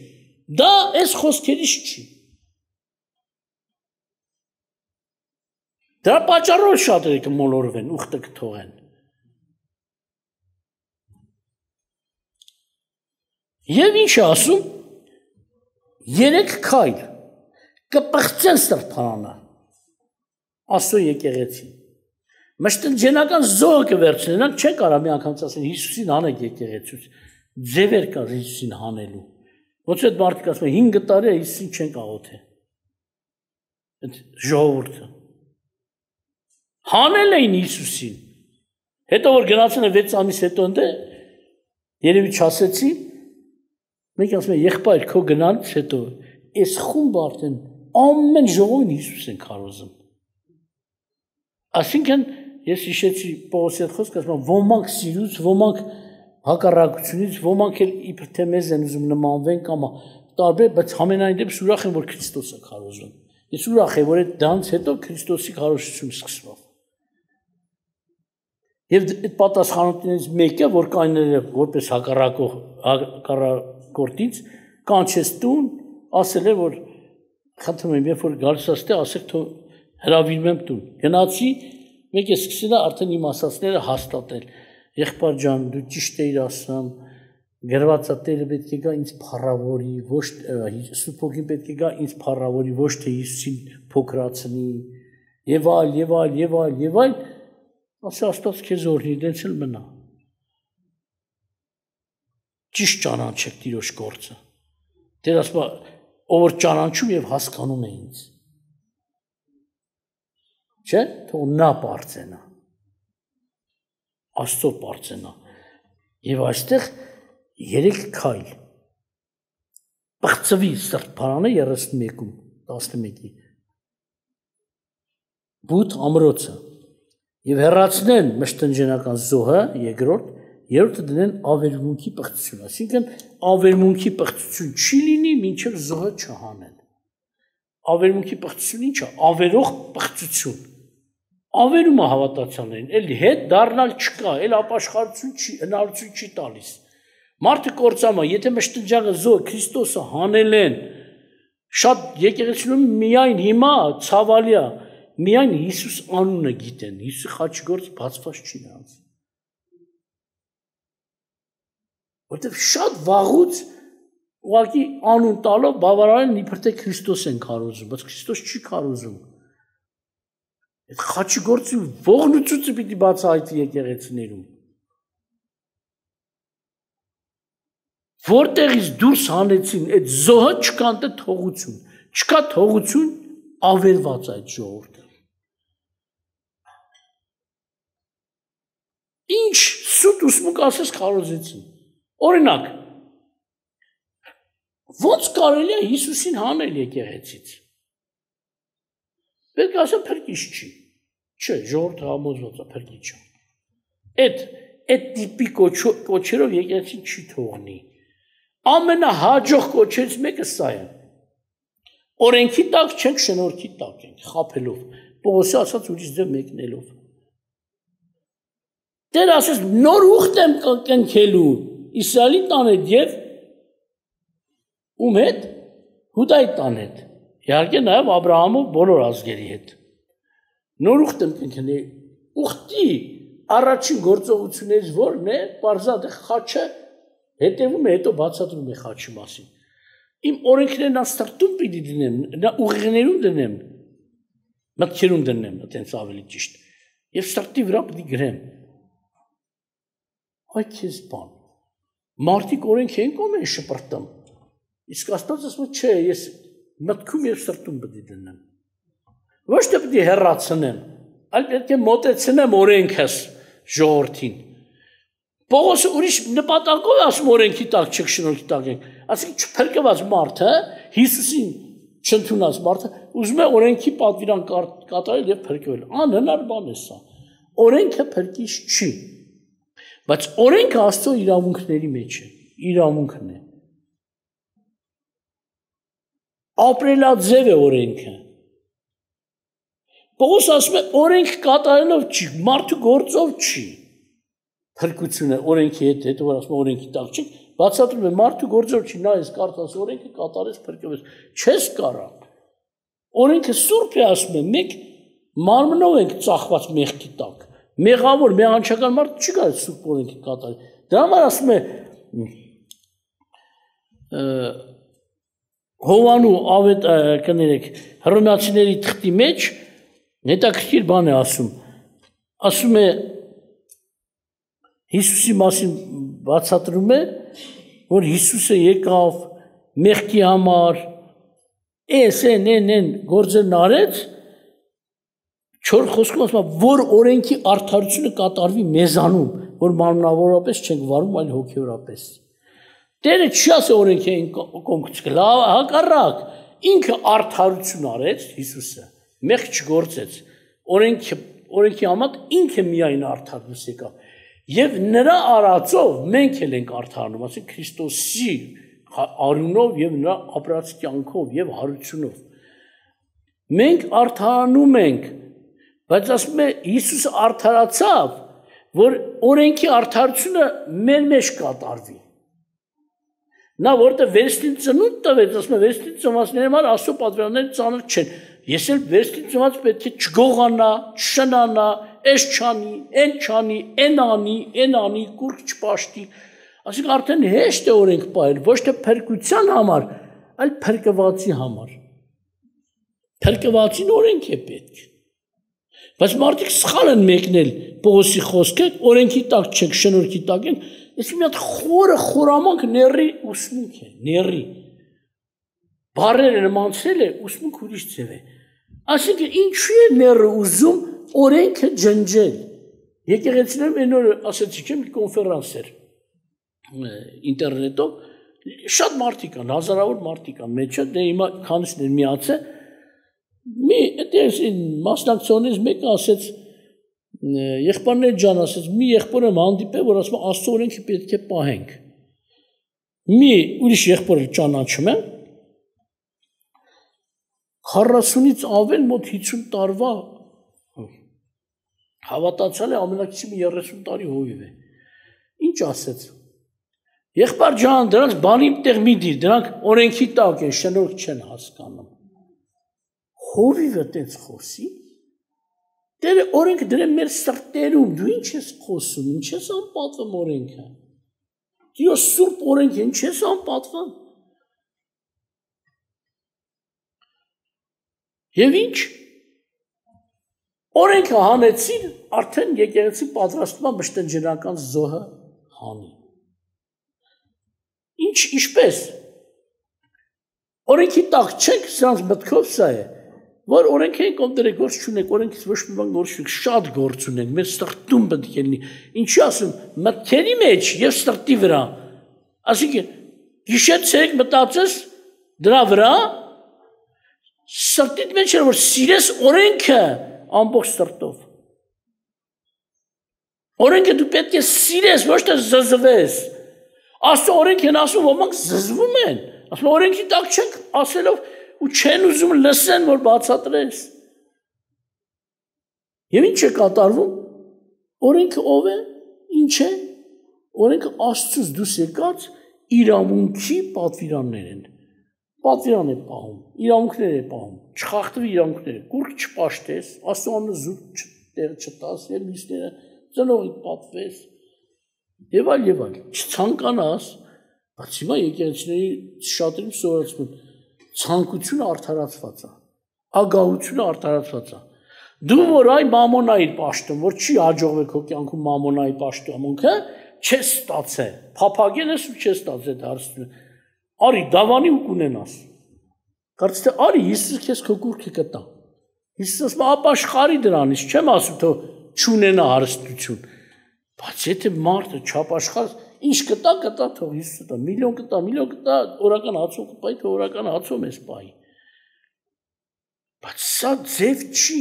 Դա այս խոսքերից չի։ Դրա պատճառով շատերը կմոլորվեն, ուխտը կթողեն։ Եվ ինչ ասում, 3 քայլ կպղծեն սրբարանը, Աստծո եկեղեցին։ Մշտնջենական զոհը կվերցնեն, նրանք չեն կարող մի անգամ ասեն Հիսուսին հանեք եկեղեցուց, ձևեր կա Հիսուսին հանելու։ Ոնց է մարդիկ ասում են 5 տարի է Հիսուսին չեն աղոթել։ Այդ ժողովուրդը հանել էին Հիսուսին։ Հետո որ գնացել են 6 ամիս հետո ընդ երևի չասեցի, մենք ասում են եղբայր քո գնալուց հետո այս խումբը արդեն ամեն ժողովին Հիսուս են քարոզում։ Այսինքն ես հիշեցի Պողոսի հետ խոսքը, ասում եմ ոմանք սիրուց, ոմանք հակառակությունից, ոմանք էլ իբր թե մեզ են ուզում նմանվեն կամ տարբեր, բայց ամենայն դեպս ուրախ եմ, որ Քրիստոսը քարոզում։ Ես ուրախ եմ, որ այդ դրանց հետո Քրիստոսի քարոզությունը սկսվավ։ Եվ այդ պատասխանատուներից մեկը, որ կանները որպես հակառակորդից կանչեց տուն, ասել է, որ խնդրում եմ, երբ որ գալիս աստե, ասեք թող հրավիրում եմ տուն։ Գնացի, մեկ է սկսել է արդեն իմ ասածները հաստատել։ Եղբայր ջան, դու ճիշտ էիր ասում, գրվածա Տերը պետք է գա ինձ փառավորի, ոչ Սուրբ Հոգին պետք է գա ինձ փառավորի, ոչ թե Հիսուսին փոքրացնի, եւ այլ, եւ այլ, եւ այլ, եւ այլ։ Ասա Աստված քեզ օրհնի, դենց էլ մնա։ Ճիշտ ճանաչեք Տիրոջ գործը։ Տեր ասում է, ով որ ճանաչում եւ հասկանում է ինձ։ Չէ՞, թող նա բարձենա։ Աստծո բարձենա։ Եվ այստեղ 3 քայլ։ Պղծվի սրբարանը 31-ում, 11-ի։ Բութ ամրոցը։ Եվ հեռացնեն մշտնջենական զոհը, երրորդը դնեն ավերմունքի պղծություն, այսինքն ավերմունքի պղծություն չի լինի, մինչև զոհը չհանեն։ Ավերմունքի պղծություն ի՞նչ է, ավերող պղծություն։ Ավերումը հավատացյալներին, էլ հետ դառնալ չկա, էլ ապաշխարություն չի, հնարություն չի տալիս։ Մարդը կործանում է, եթե մշտնջակը զոհը Քրիստոսը հանել են, շատ եկեղեցիներում միայն հիմա ցավալի է, միայն Հիսուս անունը գիտեն, Հիսուսի խաչգործը բացված չի նրանց։ Որտեվ շատ վաղուց ուղղակի անուն տալով բավարարեն իբր թե Քրիստոս են քարոզում, բայց Քրիստոս չի քարոզում։ Այդ խաչգործի ողնուծությունը պիտի բացահայտվի եկեղեցիներում։ Որտեղից դուրս հանեցին այդ զոհը չկա դե թողություն, չկա թողություն ավերված այդ ժողովուրդը։ Ինչ սուտ ուսմունք ասես քարոզեցին։ Օրինակ, ոնց կարելի է Հիսուսին հանել եկեղեցից։ Պետք է ասեմ փրկիչ չի։ Չէ, ժողովուրդը համոզված է փրկիչ է։ Այդ տիպի կոչերով եկեղեցին չի թողնի։ Ամենահաջող կոչերից մեկը սա է։ Օրենքի տակ չենք, շնորհքի տակ ենք, խաբելով, Պողոսի ասած ուրիշ ձև մեկնելով։ Տեր ասես նոր ուխտ եմ կնքելու Իսրայելի տան հետ եւ ում հետ, Հուդայի տան հետ, իհարկե նաեւ Աբրահամով բոլոր ազգերի հետ։ Նոր ուխտ եմ կնքելու, ուխտի առաջին գործողություններից որն է, պարզად է խաչը հետևում է, հետո բացատրում է խաչի մասին։ Իմ օրենքներն սրտում պիտի դնեմ, ուղիղներում դնեմ, մտքերում դնեմ, այտենց ավելի ճիշտ, եւ սրտի վրա պիտի գրեմ։ Այ քեզ բան։ Մարդիկ օրենք են կոմ են շպրտում։ Իսկ Աստված ասում է, չէ, ես մտքում եւ սրտում պիտի դնեմ։ Ոչ թե պիտի հեռացնեմ, այլ պետք է մոտեցնեմ օրենքս ժողովրդին։ Պողոսը ուրիշ նպատակով ասում օրենքի տակ չեք, շնորհքի տակ եք։ Այսինքն չփրկված մարդը, Հիսուսին չընդունած մարդը ուզում է օրենքի պատվիրան կատարել եւ փրկվել։ Անհնար բան է սա։ Օրենքը փրկիչ չի։ Բայց օրենքը Աստծո իրավունքների մեջ է, իրավունքն է։ Ապրելաձև է օրենքը։ Պողոս ասում է օրենք կատարելով չի, մարդու գործով չի։ փրկությունը օրենքի հետ որ ասում օրենքի տակ չի, բացատրում է մարդու գործով չի, նա էս կարծես օրենքը կատարես փրկվես, չես կարա։ Օրենքը սուրբ է ասում է, մենք մարմնով ենք ծախված մեղքի տակ։ Մեղավոր, մեղանչական մարդ չի կարող սուրբ օրենքը կատարել։ Դրա համար ասում է Հովանու ավետ կներեք հռոմեացիների թղթի մեջ հետաքրքիր բան է ասում է Հիսուսի մասին բացատրում է, որ Հիսուսը եկավ մեղքի համար, են գործերն արեց, չոր խոսքում ասում է, որ օրենքի արդարությունը կատարվի մեզանում, որ մանրավորապես չենք վարում, այլ հոգևորապես։ Տերը չի ասել օրենքի կողմից լավ, հակառակ, ինքը արդարություն արեց Հիսուսը, մեղք չգործեց, օրենքի համաձայն ինքը միայն արդարություն եկավ։ Եվ նրա արածով մենք էլ ենք արդարանում, ասենք Քրիստոսի արյունով եւ նրա ապրած կյանքով եւ հարությունով։ Մենք արդարանում ենք, բայց ասում է Հիսուսը արդարացավ, որ օրենքի արդարությունը մեր մեջ կատարվի։ Նա որտեղ վերստին ծնունդ տվեց, ասում է վերստին ծնվածների համար Աստծո պատվիրանները ծանր չեն։ Ես էլ վերստին ծնված պետք է չգողանա, չշնանա, էս չանի, են չանի, են անի, կուրք չպաշտի։ Այսինքն արդեն հեշտ է օրենք պահել, ոչ թե փրկության համար, այլ փրկվածի համար։ Փրկվածին օրենք է պետք։ Բայց մարդիկ սխալ են մեկնել Պողոսի խոսքը, օրենքի տակ չեք, շնորհքի տակ են, ես մի հատ խորամանկ ների ուսմունք է, ների։ Բառերը նմանցրել է, ուսմունք ուրիշ ձև է։ Այսինքն ինչու է ները ուզում օրենքը ջնջել։ Եկեղեցիներում այն օրը ասեցի, մի կոնֆերանս էր ինտերնետով, շատ մարդիկ կան, հազարավոր մարդիկ կան մեջը, դե հիմա քանիսն են միացել, մի այդպես մասնակցողներից մեկը ասեց, եղբայրներ ջան ասեց, մի եղբոր եմ հանդիպել, որ ասում է Աստծո օրենքը պետք է պահենք։ Մի ուրիշ եղբոր ճանաչում եմ, 40-ից ավել մոտ 50 տարվա հավատացյալ է, ամենակիցը 30 տարի հովիվ է։ Ինչ ասեց։ Եղբայր ջան, դրանց բանի տեղ մի դիր, դրանք օրենքի տակ են, շնորհք չեն հասկանում։ Հովիվը տենց խոսի։ Տերը օրենք դրեմ մեր սրտերում, դու ինչ ես խոսում, ինչ ես անպատվում օրենքը։ Դու սուրբ օրենք ինչ ես անպատվում։ Եվ ինչ օրենքը հանեցին, արդեն եկեղեցի պատրաստվում է մշտնջենական զոհը հանի։ Ինչպես։ Օրենքի տակ չեք, սրանց մտքով սա է, որ օրենքը ենք ով դրե գործ չունենք, օրենքից ոչ մի բան գործ չունենք, շատ գործ ունենք, մեր սրտում պետք է լինի։ Ինչի ասում, մտքերի մեջ եւ սրտի վրա։ Այսինքն հիշեցեք, մտածես դրա վրա, սրտիդ մեջ է որ սիրես օրենքը ամբողջ սրտով։ Օրենքը դու պետք է սիրես, ոչ թե զզվես։ Աստծո օրենքն ասում, ոմանք զզվում են, ասում օրենքի տակ չենք ասելով ու չեն ուզում լսեն, որ բացատրես։ Եվ ինչ է կատարվում։ Օրենքը ով է, ինչ է։ Օրենքը Աստծուց դուրս եկած իրավունքի պատվիրաններ են։ Պատվիրան է պահում, իրավունքներ է պահում, չխախտվի իրավունքները, կուրք չպաշտես, Աստծո անունը զուտ չտաս, եւ մյուսները ծնողի պատվես, եւ այլ, չցանկանաս, բայց հիմա եկեղեցիների շատերին սովորեցնում ցանկությունը արդարացված է, ագահությունը արդարացված է։ Դու որ այ մամոնայի պաշտում, որ չի հաջողվել քո կյանքում մամոնայի պաշտամունքը, չես ստացել, փափագել ես ու չես ստացել հարցնում։ Արի դավանի ու կունենաս։ Կարծես թե արի Հիսուսը քեզ քո կուրքը կտա։ Հիսուսը ասում է ապաշխարի դրանից, չեմ ասում թե չունենա հարստություն։ Բայց եթե մարդը չապաշխար, ինչ կտա թող Հիսուսը տա, միլիոն կտա, օրական հացով կպայի, թե օրական հացով ես պայի։ Բայց սա ձև չի։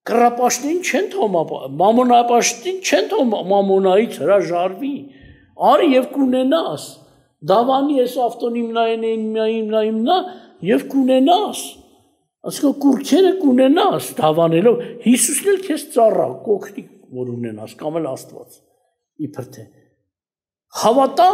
Կռապաշտին չեն թող մամոնապաշտին չեն թող մամոնայից հրաժարվի։ Արի եւ կունենաս։ Դավանի ես ավտոնիմնա եւ կունենաս։ Այսինքն կուրքերը կունենաս դավանելով Հիսուսն էլ քեզ ծառա, կօգնի որ ունենաս, կամ էլ Աստված, իբր թե հավատա,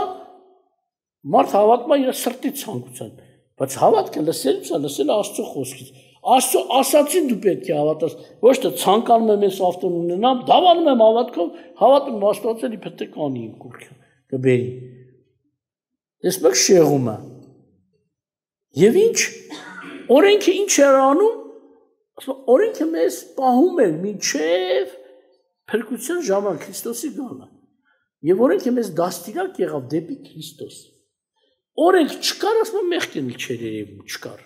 մարդ հավատում է իր սրտի ցանկությամբ, բայց հավատքը լսելուց է, լսել Աստծո խոսքից, Աստծո ասացին դու պետք է հավատաս, ոչ թե ցանկանում եմ ես ավտոն ունենամ, դավանում եմ հավատքով, հավատում եմ Աստվածել իբր թե կանի իմ կուռքը, կբերի, տեսնեք շեղումը, և ինչ, օրենքը ինչ էր անում, օրենքը մեզ պահում էր մինչև փրկության ժամանակ Քրիստոսի գալը, և օրենքը մեզ դաստիարակ եղավ դեպի Քրիստոս, օրենք չկար, ասում եմ մեղքն էլ չէր երևում, չկար,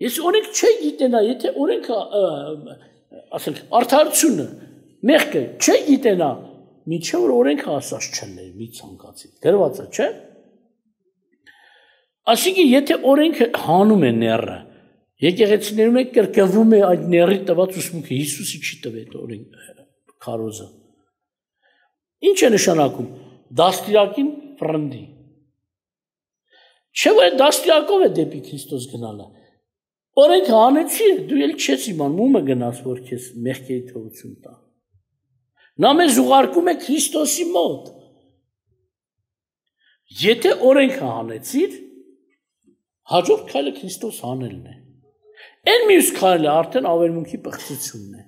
ես օրենք չէի գիտենա, եթե օրենքը, ասենք, արդարությունը, մեղքը չէի գիտենա, մինչև որ օրենքը ասած չներ, մի ցանկացի, գրված է, չէ՞։ Այսինքն, եթե օրենքը հանում է ները, եկեղեցիներում է կրկնվում է այդ ների տված ուսմունքը, Հիսուսի չի տվել օրենք քարոզը։ Ինչ է նշանակում։ Դաստիարակին վրընդի։ Չէ՞ որ դաստիարակով է դեպի Քրիստոս գնալը։ Օրենքը հանեցի, դու էլ չես իմանում, ումը գնաս, որ քեզ մեղքերի թողություն տա։ Նա մեզ ուղարկում է Քրիստոսի մոտ։ Եթե օրենքը հանեցիր, հաջորդ քայլը Քրիստոս հանելն է։ Այն մյուս քայլը արդեն ավերմունքի պղծությունն է։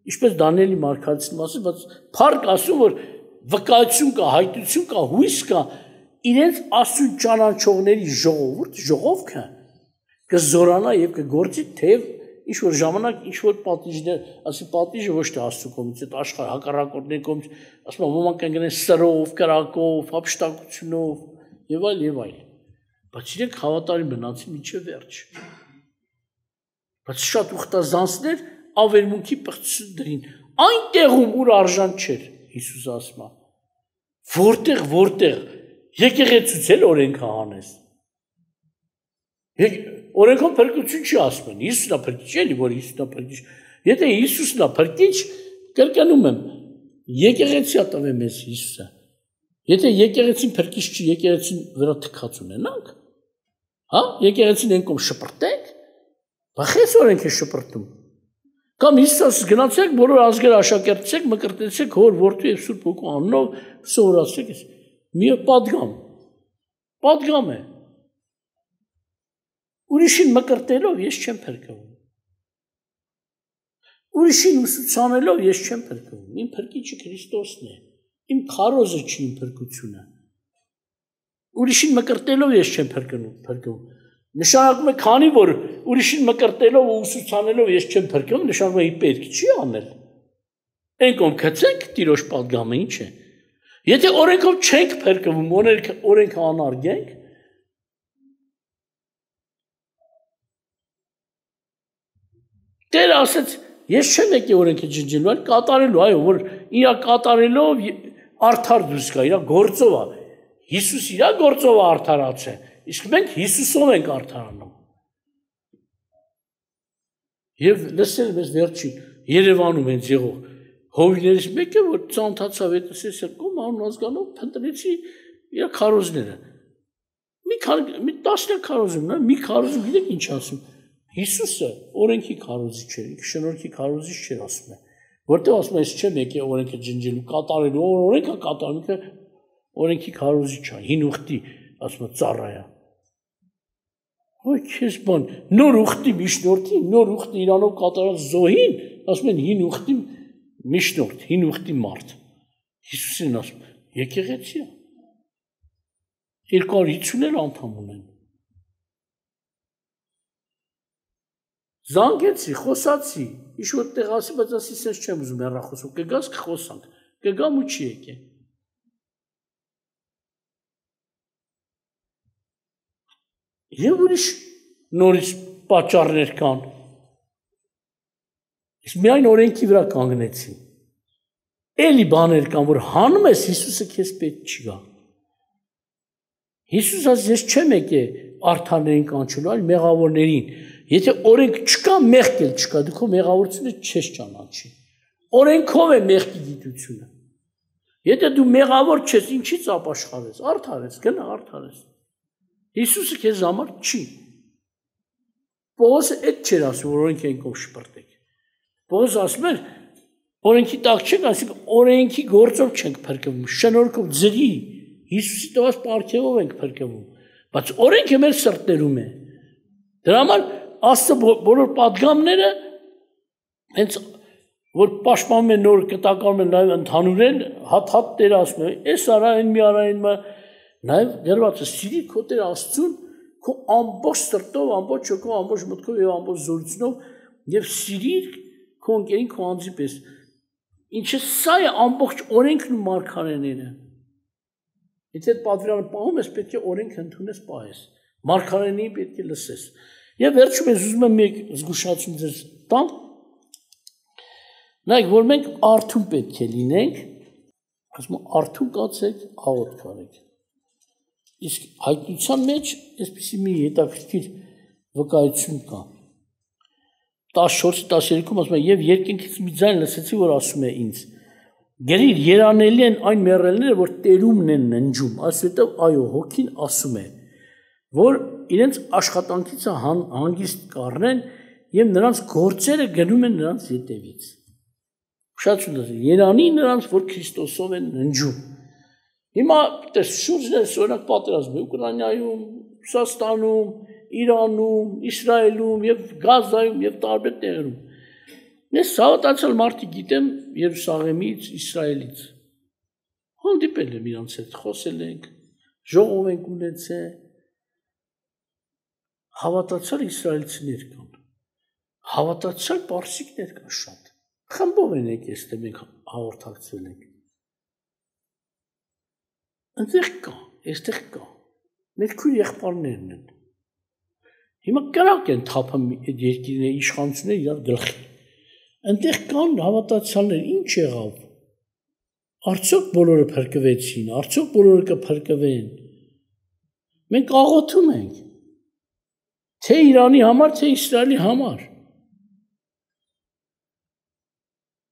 Ինչպես Դանիելի մարգարեի մասին, բայց փառք ասում, որ վկայություն կա, հայտություն կա, հույս կա, իրենց Աստծուն ճանաչողների ժողովքը կզորանա եւ կգործի թեև ինչ որ ժամանակ ինչ որ պատիժներ, ասի պատիժը ոչ թե Աստծո կողմից, այդ աշխարհ հակառակորդների կողմից, ասում եմ ոմանք կգնեն սրով, կրակով, հափշտակությունով եւ այլ։ Բայց իրենք հավատարիմ մնացին մինչև վերջ։ Բայց շատ ուխտազանցներ ավերմունքի պղծություն դրին։ Այնտեղում ուր արժան չէր, Հիսուս ասում է։ Որտեղ եկեղեցուց էլ օրենքը հանես։ Օրենքով փրկություն չի ասում, Հիսուսն է փրկիչ, էլի որ Հիսուսն է փրկիչ։ Եթե Հիսուսն է փրկիչ, կրկնում եմ, եկեղեցի է տվել մեզ Հիսուսը։ Եթե եկեղեցին փրկիչ չի, եկեղեցին վրա թքած ունենանք, հա, եկեղեցին են կողմ շպրտենք, բախես օրենք է շպրտում։ Կամ Հիսուս գնացեք, բոլոր ազգերը աշակերտեցեք, մկրտեցեք հոր, որդու եւ Սուրբ Հոգու անունով սովորացրեք։ Մի պատգամ է։ Ուրիշին մկրտելով ես չեմ փրկվում։ Ուրիշին ուսուցանելով ես չեմ փրկվում։ Իմ փրկիչը Քրիստոսն է։ Իմ քարոզը չի իմ փրկությունը։ Ուրիշին մկրտելով ես չեմ փրկվում։ Նշանակում է, քանի որ ուրիշին մկրտելով ու ուսուցանելով ես չեմ փրկվում, նշանակում է պետք չի անել։ Այն կողմ գցենք Տիրոջ պատգամը ինչ է։ Եթե օրենքով չենք փրկվում, օրենքը անարգենք, Տերը ասեց, ես չեմ եկել օրենքը ջնջելու, այլ կատարելու, այո, որ իրա կատարելով արդար դուրս գա, իրա գործով է։ Հիսուս իրա գործով է արդարացել, իսկ մենք Հիսուսով ենք արդարանում։ Եվ լսել մեզ վերջին Երևանում հենց եղող հովիներից մեկը, որ ծանոթացավ հետս երկում անուն ազգանով փնտրեցի իր քարոզները։ Մի տասնյակ քարոզում, մի քարոզում գիտեք ինչ ասում։ Հիսուսը օրենքի քարոզիչ էր, ինքը շնորհքի քարոզիչ չէր ասում է, որտեղ ասում է, ես չեմ եկել օրենքը ջնջելու, կատարելու, օրենքը կատարում, ինքը օրենքի քարոզիչ է, հին ուխտի, ասում է, ծառայա։ Ոյ քեզ բան, նոր ուխտի միջնորդի, նոր ուխտի իրանով կատարած զոհին, ասում են հին ուխտի միջնորդ, հին ուխտի մարդ։ Հիսուսին ասում, եկեղեցի է։ 250 անդամ ունեն։ Զանգեցի, խոսացի, ինչ որտեղ ասի, բայց ասի սենց չեմ ուզում հեռախոսով, կգաս կխոսանք, կգամ ու չի եկե։ Եվ ուրիշ նորից պատճառներ կան։ Իսկ միայն օրենքի վրա կանգնեցի։ Էլի բաներ կան, որ հանում ես, Հիսուսը քեզ պետք չի գա։ Հիսուս ասի, ես չեմ եկել արդարներին կանչելու, այլ մեղավորներին։ Եթե օրենք չկա, մեղք էլ չկա, դու քո մեղավորությունը չես ճանաչի։ Օրենքով է մեղքի գիտությունը։ Եթե դու մեղավոր չես, ինչի՞ց ապաշխարես, արդար ես, գնա արդար ես։ Հիսուսը քեզ համար չի։ Պողոսը այդ չէր ասում, որ օրենք են կողմ շպրտեք։ Պողոս ասում էր, օրենքի տակ չենք, այսինքն օրենքի գործով չենք փրկվում, շնորհքով ձրի Հիսուսի տված պարգևով ենք փրկվում, բայց օրենքը մեր սրտերում է։ Դրա համար Աստծո բոլոր պատգամները հենց որ պաշտպանում են նոր կտականում են նաև ընդհանուրեն հատ Տերը ասում է, այս արա այն մի արա այն նաև գրված է սիրի քո Տեր Աստծուն քո ամբողջ սրտով, ամբողջ հոգով, ամբողջ մտքով եւ ամբողջ զորությունով եւ սիրիր քո ընկերին քո անձի պես։ Ինչը սա է ամբողջ օրենքն ու մարգարեները։ Եթե այդ պատվիրանը պահում ես, պետք է օրենքը ընդունես, պահես։ Մարգարեներին պետք է լսես։ Եվ վերջում ես ուզում եմ մեկ զգուշացում ձեզ տամ։ Նայեք, որ մենք արթուն պետք է լինենք, ասում եմ արթուն կացեք, աղոթք արեք։ Իսկ հայտնության մեջ այսպիսի մի հետաքրքիր վկայություն կա։ 14-13-ում ասում է, եւ երկինքից մի ձայն լսեցի, որ ասում է ինձ. Գրիր, երանելի են այն մեռելները, որ տերումն են ննջում, այսուհետև այո, հոգին ասում է, որ իրենց աշխատանքից հանգիստ կառնեն եւ նրանց գործերը գնում են նրանց ետևից։ Շատ շուտ երանի նրանց, որ Քրիստոսով են ննջում։ Հիմա դες շուրջն է օրինակ պատերազմը Ուկրաինայում, Ռուսաստանում, Իրանում, Իսրայելում եւ Գազայում եւ տարբեր տեղերում։ Ես հավատացյալ մարդիկ գիտեմ Երուսաղեմից, Իսրայելից։ Հանդիպել եմ իրանց հետ, խոսել ենք, ժողով ենք ունեցել։ Հավատացյալ իսրայելցիներ կան։ Հավատացյալ պարսիկներ կան շատ։ Խմբով են եկել, այստեղ մենք հաղորդակցվել ենք։ Այնտեղ կա, այստեղ կա։ Մեր քույր եղբայրներն են։ Հիմա կրակ են թափում այդ երկիրների իշխանությունները իրար գլխի։ Այնտեղ կան հավատացյալներ, ինչ եղավ։ Արդյոք բոլորը փրկվեցին, արդյոք բոլորը կփրկվեն։ Մենք աղոթում ենք։ Թե Իրանի համար, թե Իսրայելի համար։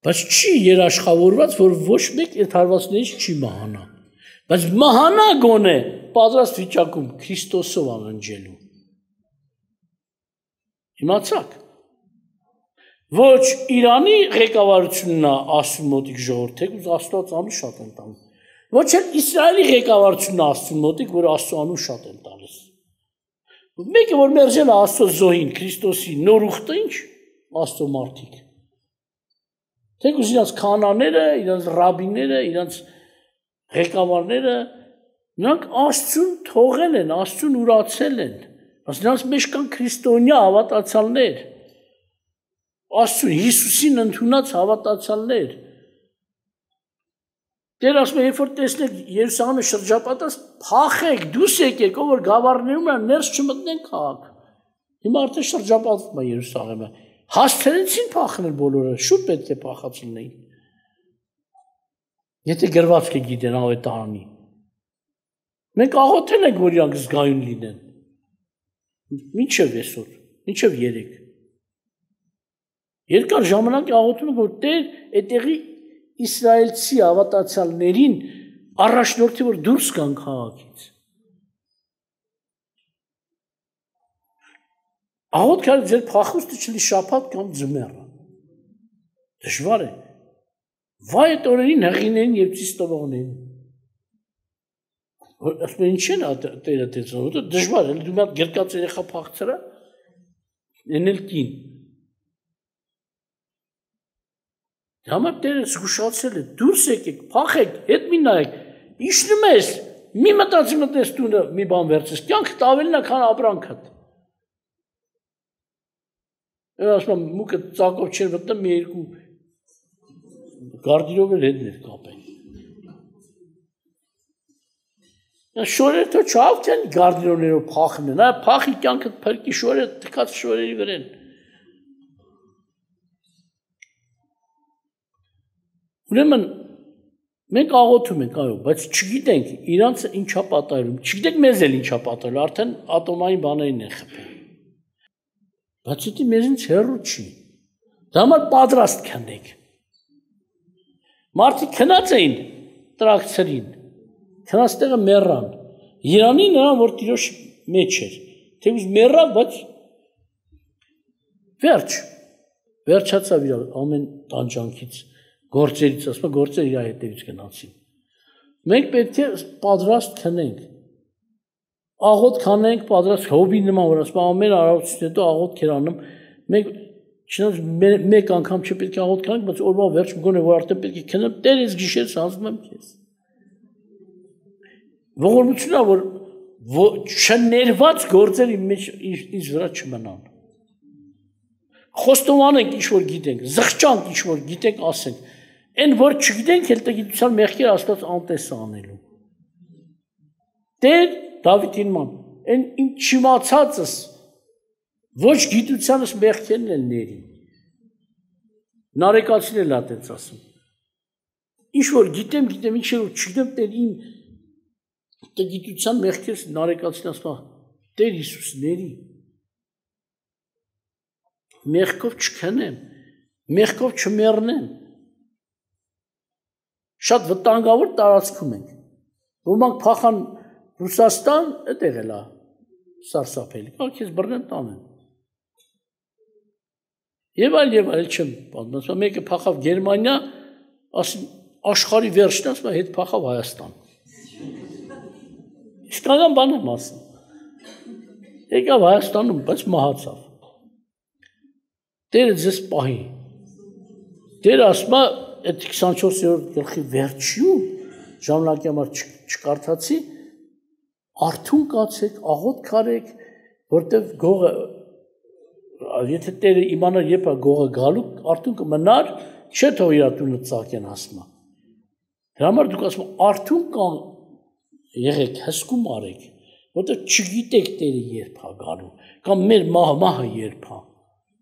Բայց չի երաշխավորված, որ ոչ մեկ այդ հարվածներից չի մահանա։ Բայց մահանա գոնե պատրաստ վիճակում Քրիստոսով անջելու։ Իմացաք։ Ոչ Իրանի ղեկավարությունն է Աստծու մոտիկ ժողովրդեք, ու Աստված անուն շատ են տանում։ Ոչ էլ Իսրայելի ղեկավարությունն է Աստծու մոտիկ, որ Աստծու անուն շատ են տալիս։ Մեկը որ մերժել է Աստծո զոհին, Քրիստոսի նոր ուխտը ինչ, Աստծո մարդիկ։ Թեկուզ իրանց քահանաները, իրանց ռաբիները, իրանց ղեկավարները, նրանք Աստծուն թողել են, Աստծուն ուրացել են, բայց նրանց մեջ կան քրիստոնյա հավատացյալներ, Աստծուն Հիսուսին ընդունած հավատացյալներ։ Տեր ասում է, երբ որ տեսնեք Երուսաղեմը շրջապատած, փախեք, դուրս եկեք, ով որ գավառներում է, ներս չմտնեն քաղաք։ Հիմա արդեն շրջապատվում է Երուսաղեմը։ Հասցրեցին փախնել բոլորը, շուտ պետք է փախած լինեին։ Եթե գրվածքը գիտեն ավետարանի։ Մենք աղոթել ենք, որ իրանք զգայուն լինեն։ Մինչև այսօր, մինչև 3։ Երկար ժամանակ աղոթում ենք, որ Տեր այդտեղի իսրայելցի հավատացյալներին առաջնորդի, որ դուրս գան քաղաքից։ Աղոթք արեք ձեր փախուստը չլի շաբաթ կամ ձմեռը։ Դժվար է։ Վայ այդ օրերին հղիներին եւ ցույց տվողներին։ Ասում են ինչ են Տերը տեսնում, որտեղ դժվար է, դու մի հատ գրկած երեխա փախցրա, ենել կին։ Համար Տերը զգուշացել է, դուրս եկեք, փախեք, հետ մի նայեք, իջնում ես, մի մտածի մտնես տունը մի բան վերցես, կյանքդ ավելին է, քան ապրանքդ։ Ասում եմ, մուկը ծակով չեր մտնում, մի երկու գարդիրով էլ հետներ կապեն։ Շորերը թո չավ չեն գարդիրովներով փախնեն, փախի կյանքդ փրկի շորերը թքած շորերի վրեն։ Ուրեմն մենք աղոթում ենք, այո, բայց չգիտենք իրանց ինչա պատահում, չգիտենք մեզ էլ ինչա պատահել, արդեն ատոմային բաներին են խփել։ Բայց դա մեզնից հեռու չի։ Դա համար պատրաստ քնենք։ Մարդիկ քնած էին տրակցերին, քնած տեղը մեռան։ Երանի նրան, որ Տիրոջ մեջ էր, թեուզ մեռավ, բայց վերջ։ Վերջացավ իր ամեն տանջանքից, գործերից, ասում եմ գործեր իր հետևից գնացին։ Մենք պետք է պատրաստ քնենք։ Աղոտ քանենք, պատրաստ հոբի նման, որ ասում ամեն արարողությունից հետո աղոտ քերանում, մենք չնայած մեկ անգամ չպետք է աղոտ քանենք, բայց օրվա վերջ գոնե որ արդեն պետք է քնեմ, Տեր ես գիշեր սանձնում եմ քեզ։ Ողորմությունն է, որ չներված գործեր իմ մեջ ինձ վրա չմնան։ Խոստովանենք ինչ որ գիտենք, զղջանք ինչ որ գիտենք, ասենք։ Այն որ չգիտենք, էլ տգիտության մեղքեր Աստված անտես անելու։ Տեր Դավիթին ման, այն իմ չիմացածս ոչ գիտությանս մեղքերն էլ ների։ Նարեկացին էլ ատեց ասում։ Ինչ որ գիտեմ, ինչ որ չգիտեմ, Տեր իմ տգիտության մեղքերս նարեկացին ասում, Տեր Հիսուս ների։ Մեղքով չքնեմ, մեղքով չմեռնեմ։ Շատ վտանգավոր տարածքում ենք։ Ոմանք փախան Ռուսաստան, այդտեղ էլա սարսափելի, կա քեզ բռնեն տանեն։ Եվ այլ չեմ պատմում, մեկը փախավ Գերմանիա, ասում աշխարհի վերջն ասում հետ փախավ Հայաստան։ Իսկական բան եմ ասում։ Եկավ Հայաստանում, բայց մահացավ։ Տերը ձեզ պահի։ Տերը ասում է, այդ 24-րդ գլխի վերջում ժամանակի համար չկարդացի, արթուն կացեք, աղոտ քարեք, որտեվ գողը, եթե Տերը իմանար երբ է գողը գալու, արթուն կմնար, չէ թող իր տունը ծակեն ասում է։ Դրա համար դուք ասում արթուն կան եղեք, հսկում արեք, որտեվ չգիտեք Տերը երբ է գալու, կամ մեր մահը երբ է։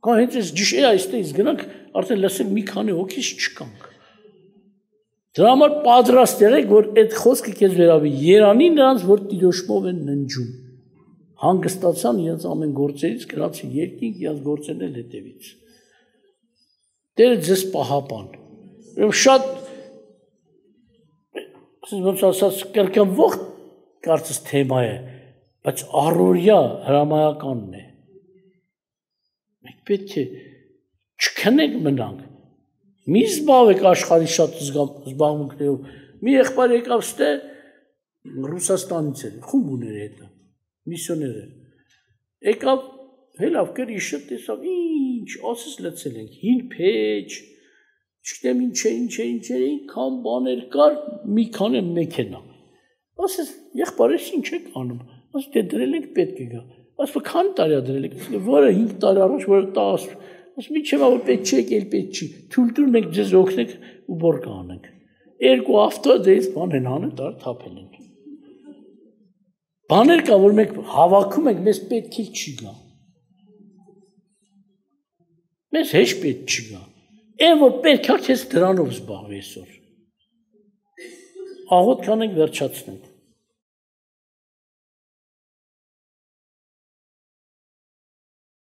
Կամ հենց այս գիշեր այստեղից գնանք, արդեն լսենք մի քանի հոգիս չկանք։ Դրա համար պատրաստ եղեք, որ այդ խոսքը քեզ վերաբի երանի նրանց, որ տիրոջմով են ննջում։ Հանգստացան իրենց ամեն գործերից, գնացին երկինք, իրենց գործերն էլ հետևից։ Տերը ձեզ պահապան։ Շատ ոնց ասած կրկնվող կարծես թեմա է, բայց առօրյա հրամայականն է։ Մենք պետք է չքնենք մնանք։ Մի զբաղվեք աշխարհի շատ զբաղմունքներով։ Մի եղբայր եկավ ստե Ռուսաստանից էր, խումբ ուներ հետը, միսիոներ էր։ Եկավ, հելավ կրիշը տեսավ, ինչ, ասես լցել ենք, հին փեջ, չգիտեմ ինչ է, քան բաներ կար, մի քանի մեքենա։ Ասես, եղբայրս ինչ եք անում։ Ասես, դե դրել ենք պետք է գա։ Ասում քանի տարի է դրել եք, որը 5 տարի առաջ, որը 10, ասում իչեմ որ պետք չի եկել, պետք չի, թույլ տուր մենք ձեզ օգնենք ու բոր կանենք։ Երկու ավտո դեից բան են անել, դար թափել են։ Բաներ կա, որ մենք հավաքում ենք, մեզ պետք էլ չի գա։ Մեզ հեչ պետք չի գա։ Այն որ պետք է քեզ դրանով զբաղվի այսօր։ Աղոտ կանենք վերջացնենք։